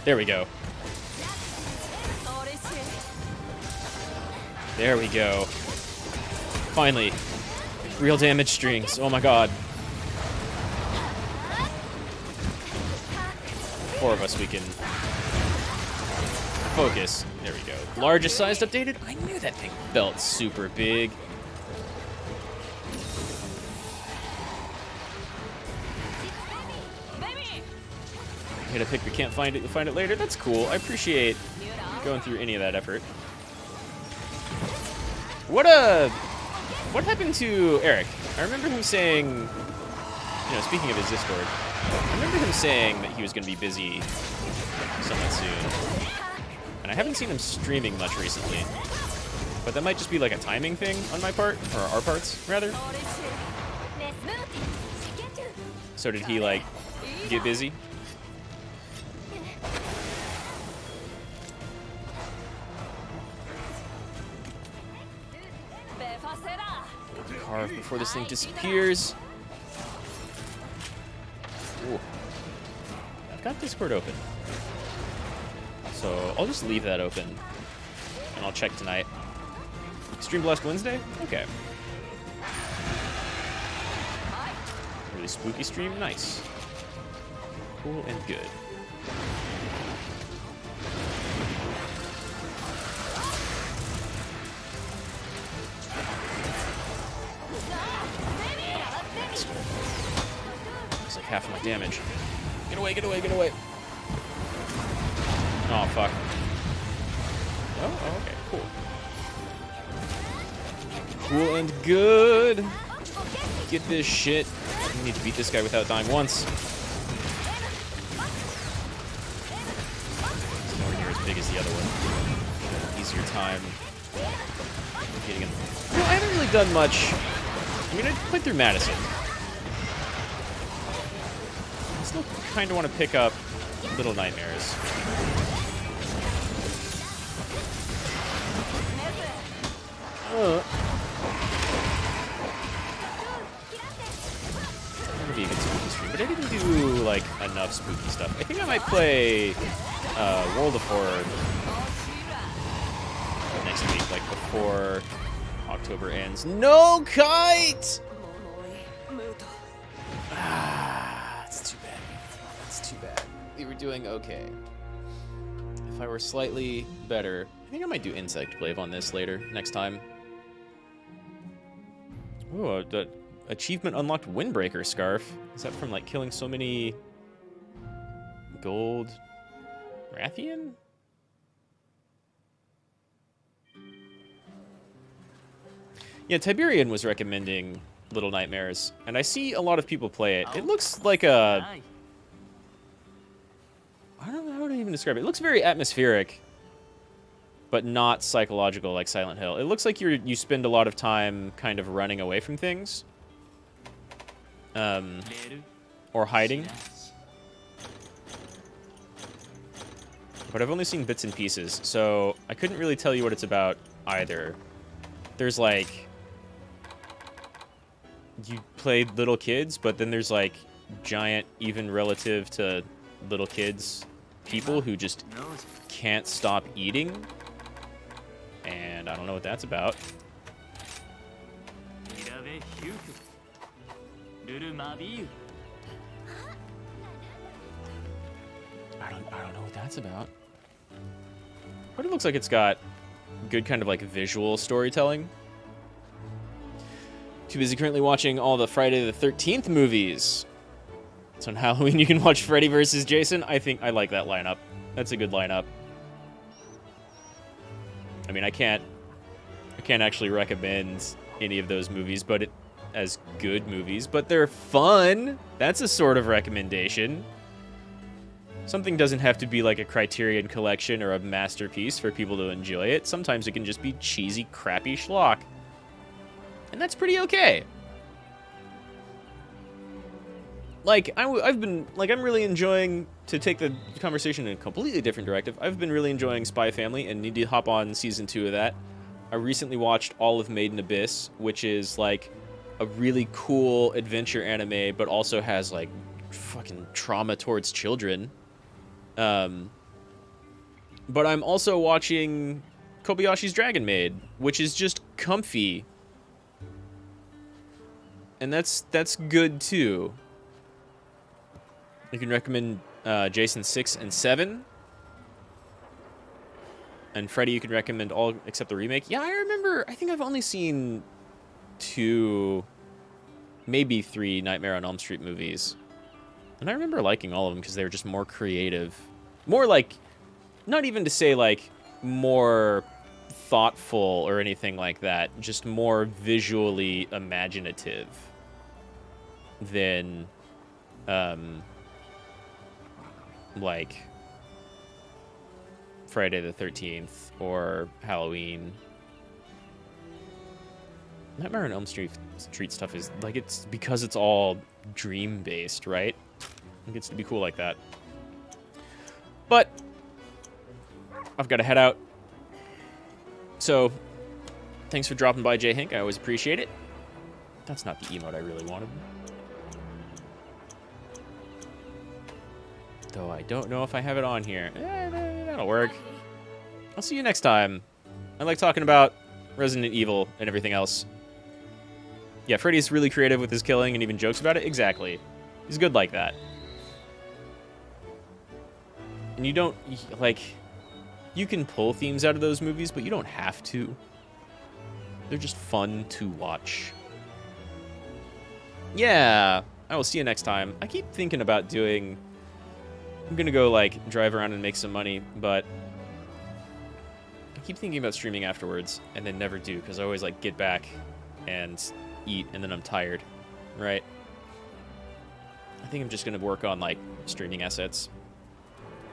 There we go. There we go. Finally. Real damage strings. Oh my god. 4 of us, we can focus. There we go. Largest sized updated? I knew that thing felt super big. I'm gonna pick we can't find it, you'll find it later. That's cool. I appreciate going through any of that effort. What happened to Eric? I remember him saying, you know, speaking of his Discord, I remember him saying that he was going to be busy somewhat soon. And I haven't seen him streaming much recently. But that might just be like a timing thing on my part, or our parts, rather. So did he, like, get busy? Carve before this thing disappears. Ooh. I've got Discord open. So I'll just leave that open. And I'll check tonight. Stream Blast Wednesday? Okay. Really spooky stream? Nice. Cool and good. It's like half of my damage. Get away, get away, get away. Oh, fuck. Oh, okay, cool. Cool and good. Get this shit. I need to beat this guy without dying once. It's nowhere near as big as the other one. Easier time getting him. No, I haven't really done much. I mean, I played through Madison. I still kind of want to pick up Little Nightmares. That would be a good spooky stream, but I didn't do, like, enough spooky stuff. I think I might play World of Horror next week, like, before October ends. No kite! Ah, it's too bad. It's too bad. We were doing okay. If I were slightly better, I think I might do Insect Glaive on this later, next time. Oh, the achievement unlocked Windbreaker Scarf. Is that from, like, killing so many gold Rathian? Yeah, Tiberian was recommending Little Nightmares, and I see a lot of people play it. It looks like a... I don't know how to even describe it. It looks very atmospheric, but not psychological like Silent Hill. It looks like you spend a lot of time kind of running away from things. Or hiding. But I've only seen bits and pieces, so I couldn't really tell you what it's about either. There's, like... You play little kids, but then there's, like, giant, even relative to little kids, people who just can't stop eating. And I don't know what that's about. I don't know what that's about. But it looks like it's got good kind of like visual storytelling. Too busy currently watching all the Friday the 13th movies. So on Halloween you can watch Freddy vs. Jason. I think I like that lineup. That's a good lineup. I mean, I can't actually recommend any of those movies, but as good movies, but they're fun. That's a sort of recommendation. Something doesn't have to be like a Criterion Collection or a masterpiece for people to enjoy it. Sometimes it can just be cheesy, crappy schlock. And that's pretty okay. Like, I'm really enjoying, to take the conversation in a completely different directive, I've been really enjoying Spy Family and need to hop on season 2 of that. I recently watched all of Made in Abyss, which is, like, a really cool adventure anime, but also has, like, fucking trauma towards children. But I'm also watching Kobayashi's Dragon Maid, which is just comfy. And that's good, too. You can recommend Jason 6 and 7. And Freddy, you can recommend all except the remake. Yeah, I remember, I think I've only seen 2, maybe 3 Nightmare on Elm Street movies. And I remember liking all of them because they were just more creative. More like, not even to say like more thoughtful or anything like that, just more visually imaginative than like Friday the 13th or Halloween. Nightmare on Elm Street stuff is like, it's because it's all dream based, right? It gets to be cool like that. But I've got to head out. So thanks for dropping by, Jay Hink. I always appreciate it. That's not the emote I really wanted. Though I don't know if I have it on here. That'll work. I'll see you next time. I like talking about Resident Evil and everything else. Yeah, Freddy's really creative with his killing and even jokes about it. Exactly. He's good like that. And you don't, like, you can pull themes out of those movies, but you don't have to. They're just fun to watch. Yeah, I will see you next time. I keep thinking about doing... I'm gonna go, like, drive around and make some money, but... I keep thinking about streaming afterwards, and then never do, because I always, like, get back and eat, and then I'm tired, right? I think I'm just gonna work on, like, streaming assets.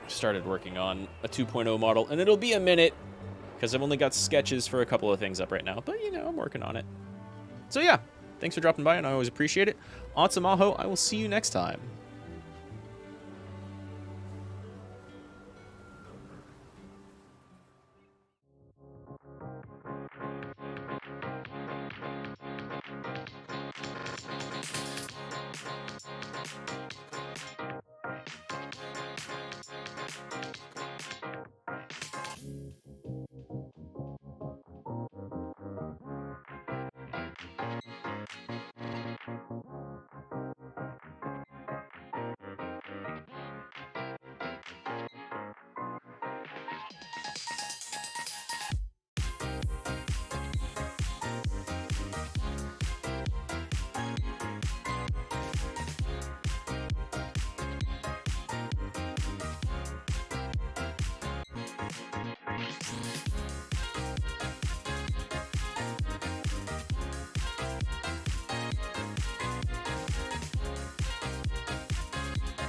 Started working on a 2.0 model, and it'll be a minute, because I've only got sketches for a couple of things up right now, but, you know, I'm working on it. So, yeah. Thanks for dropping by, and I always appreciate it. Rad Mahou, I will see you next time.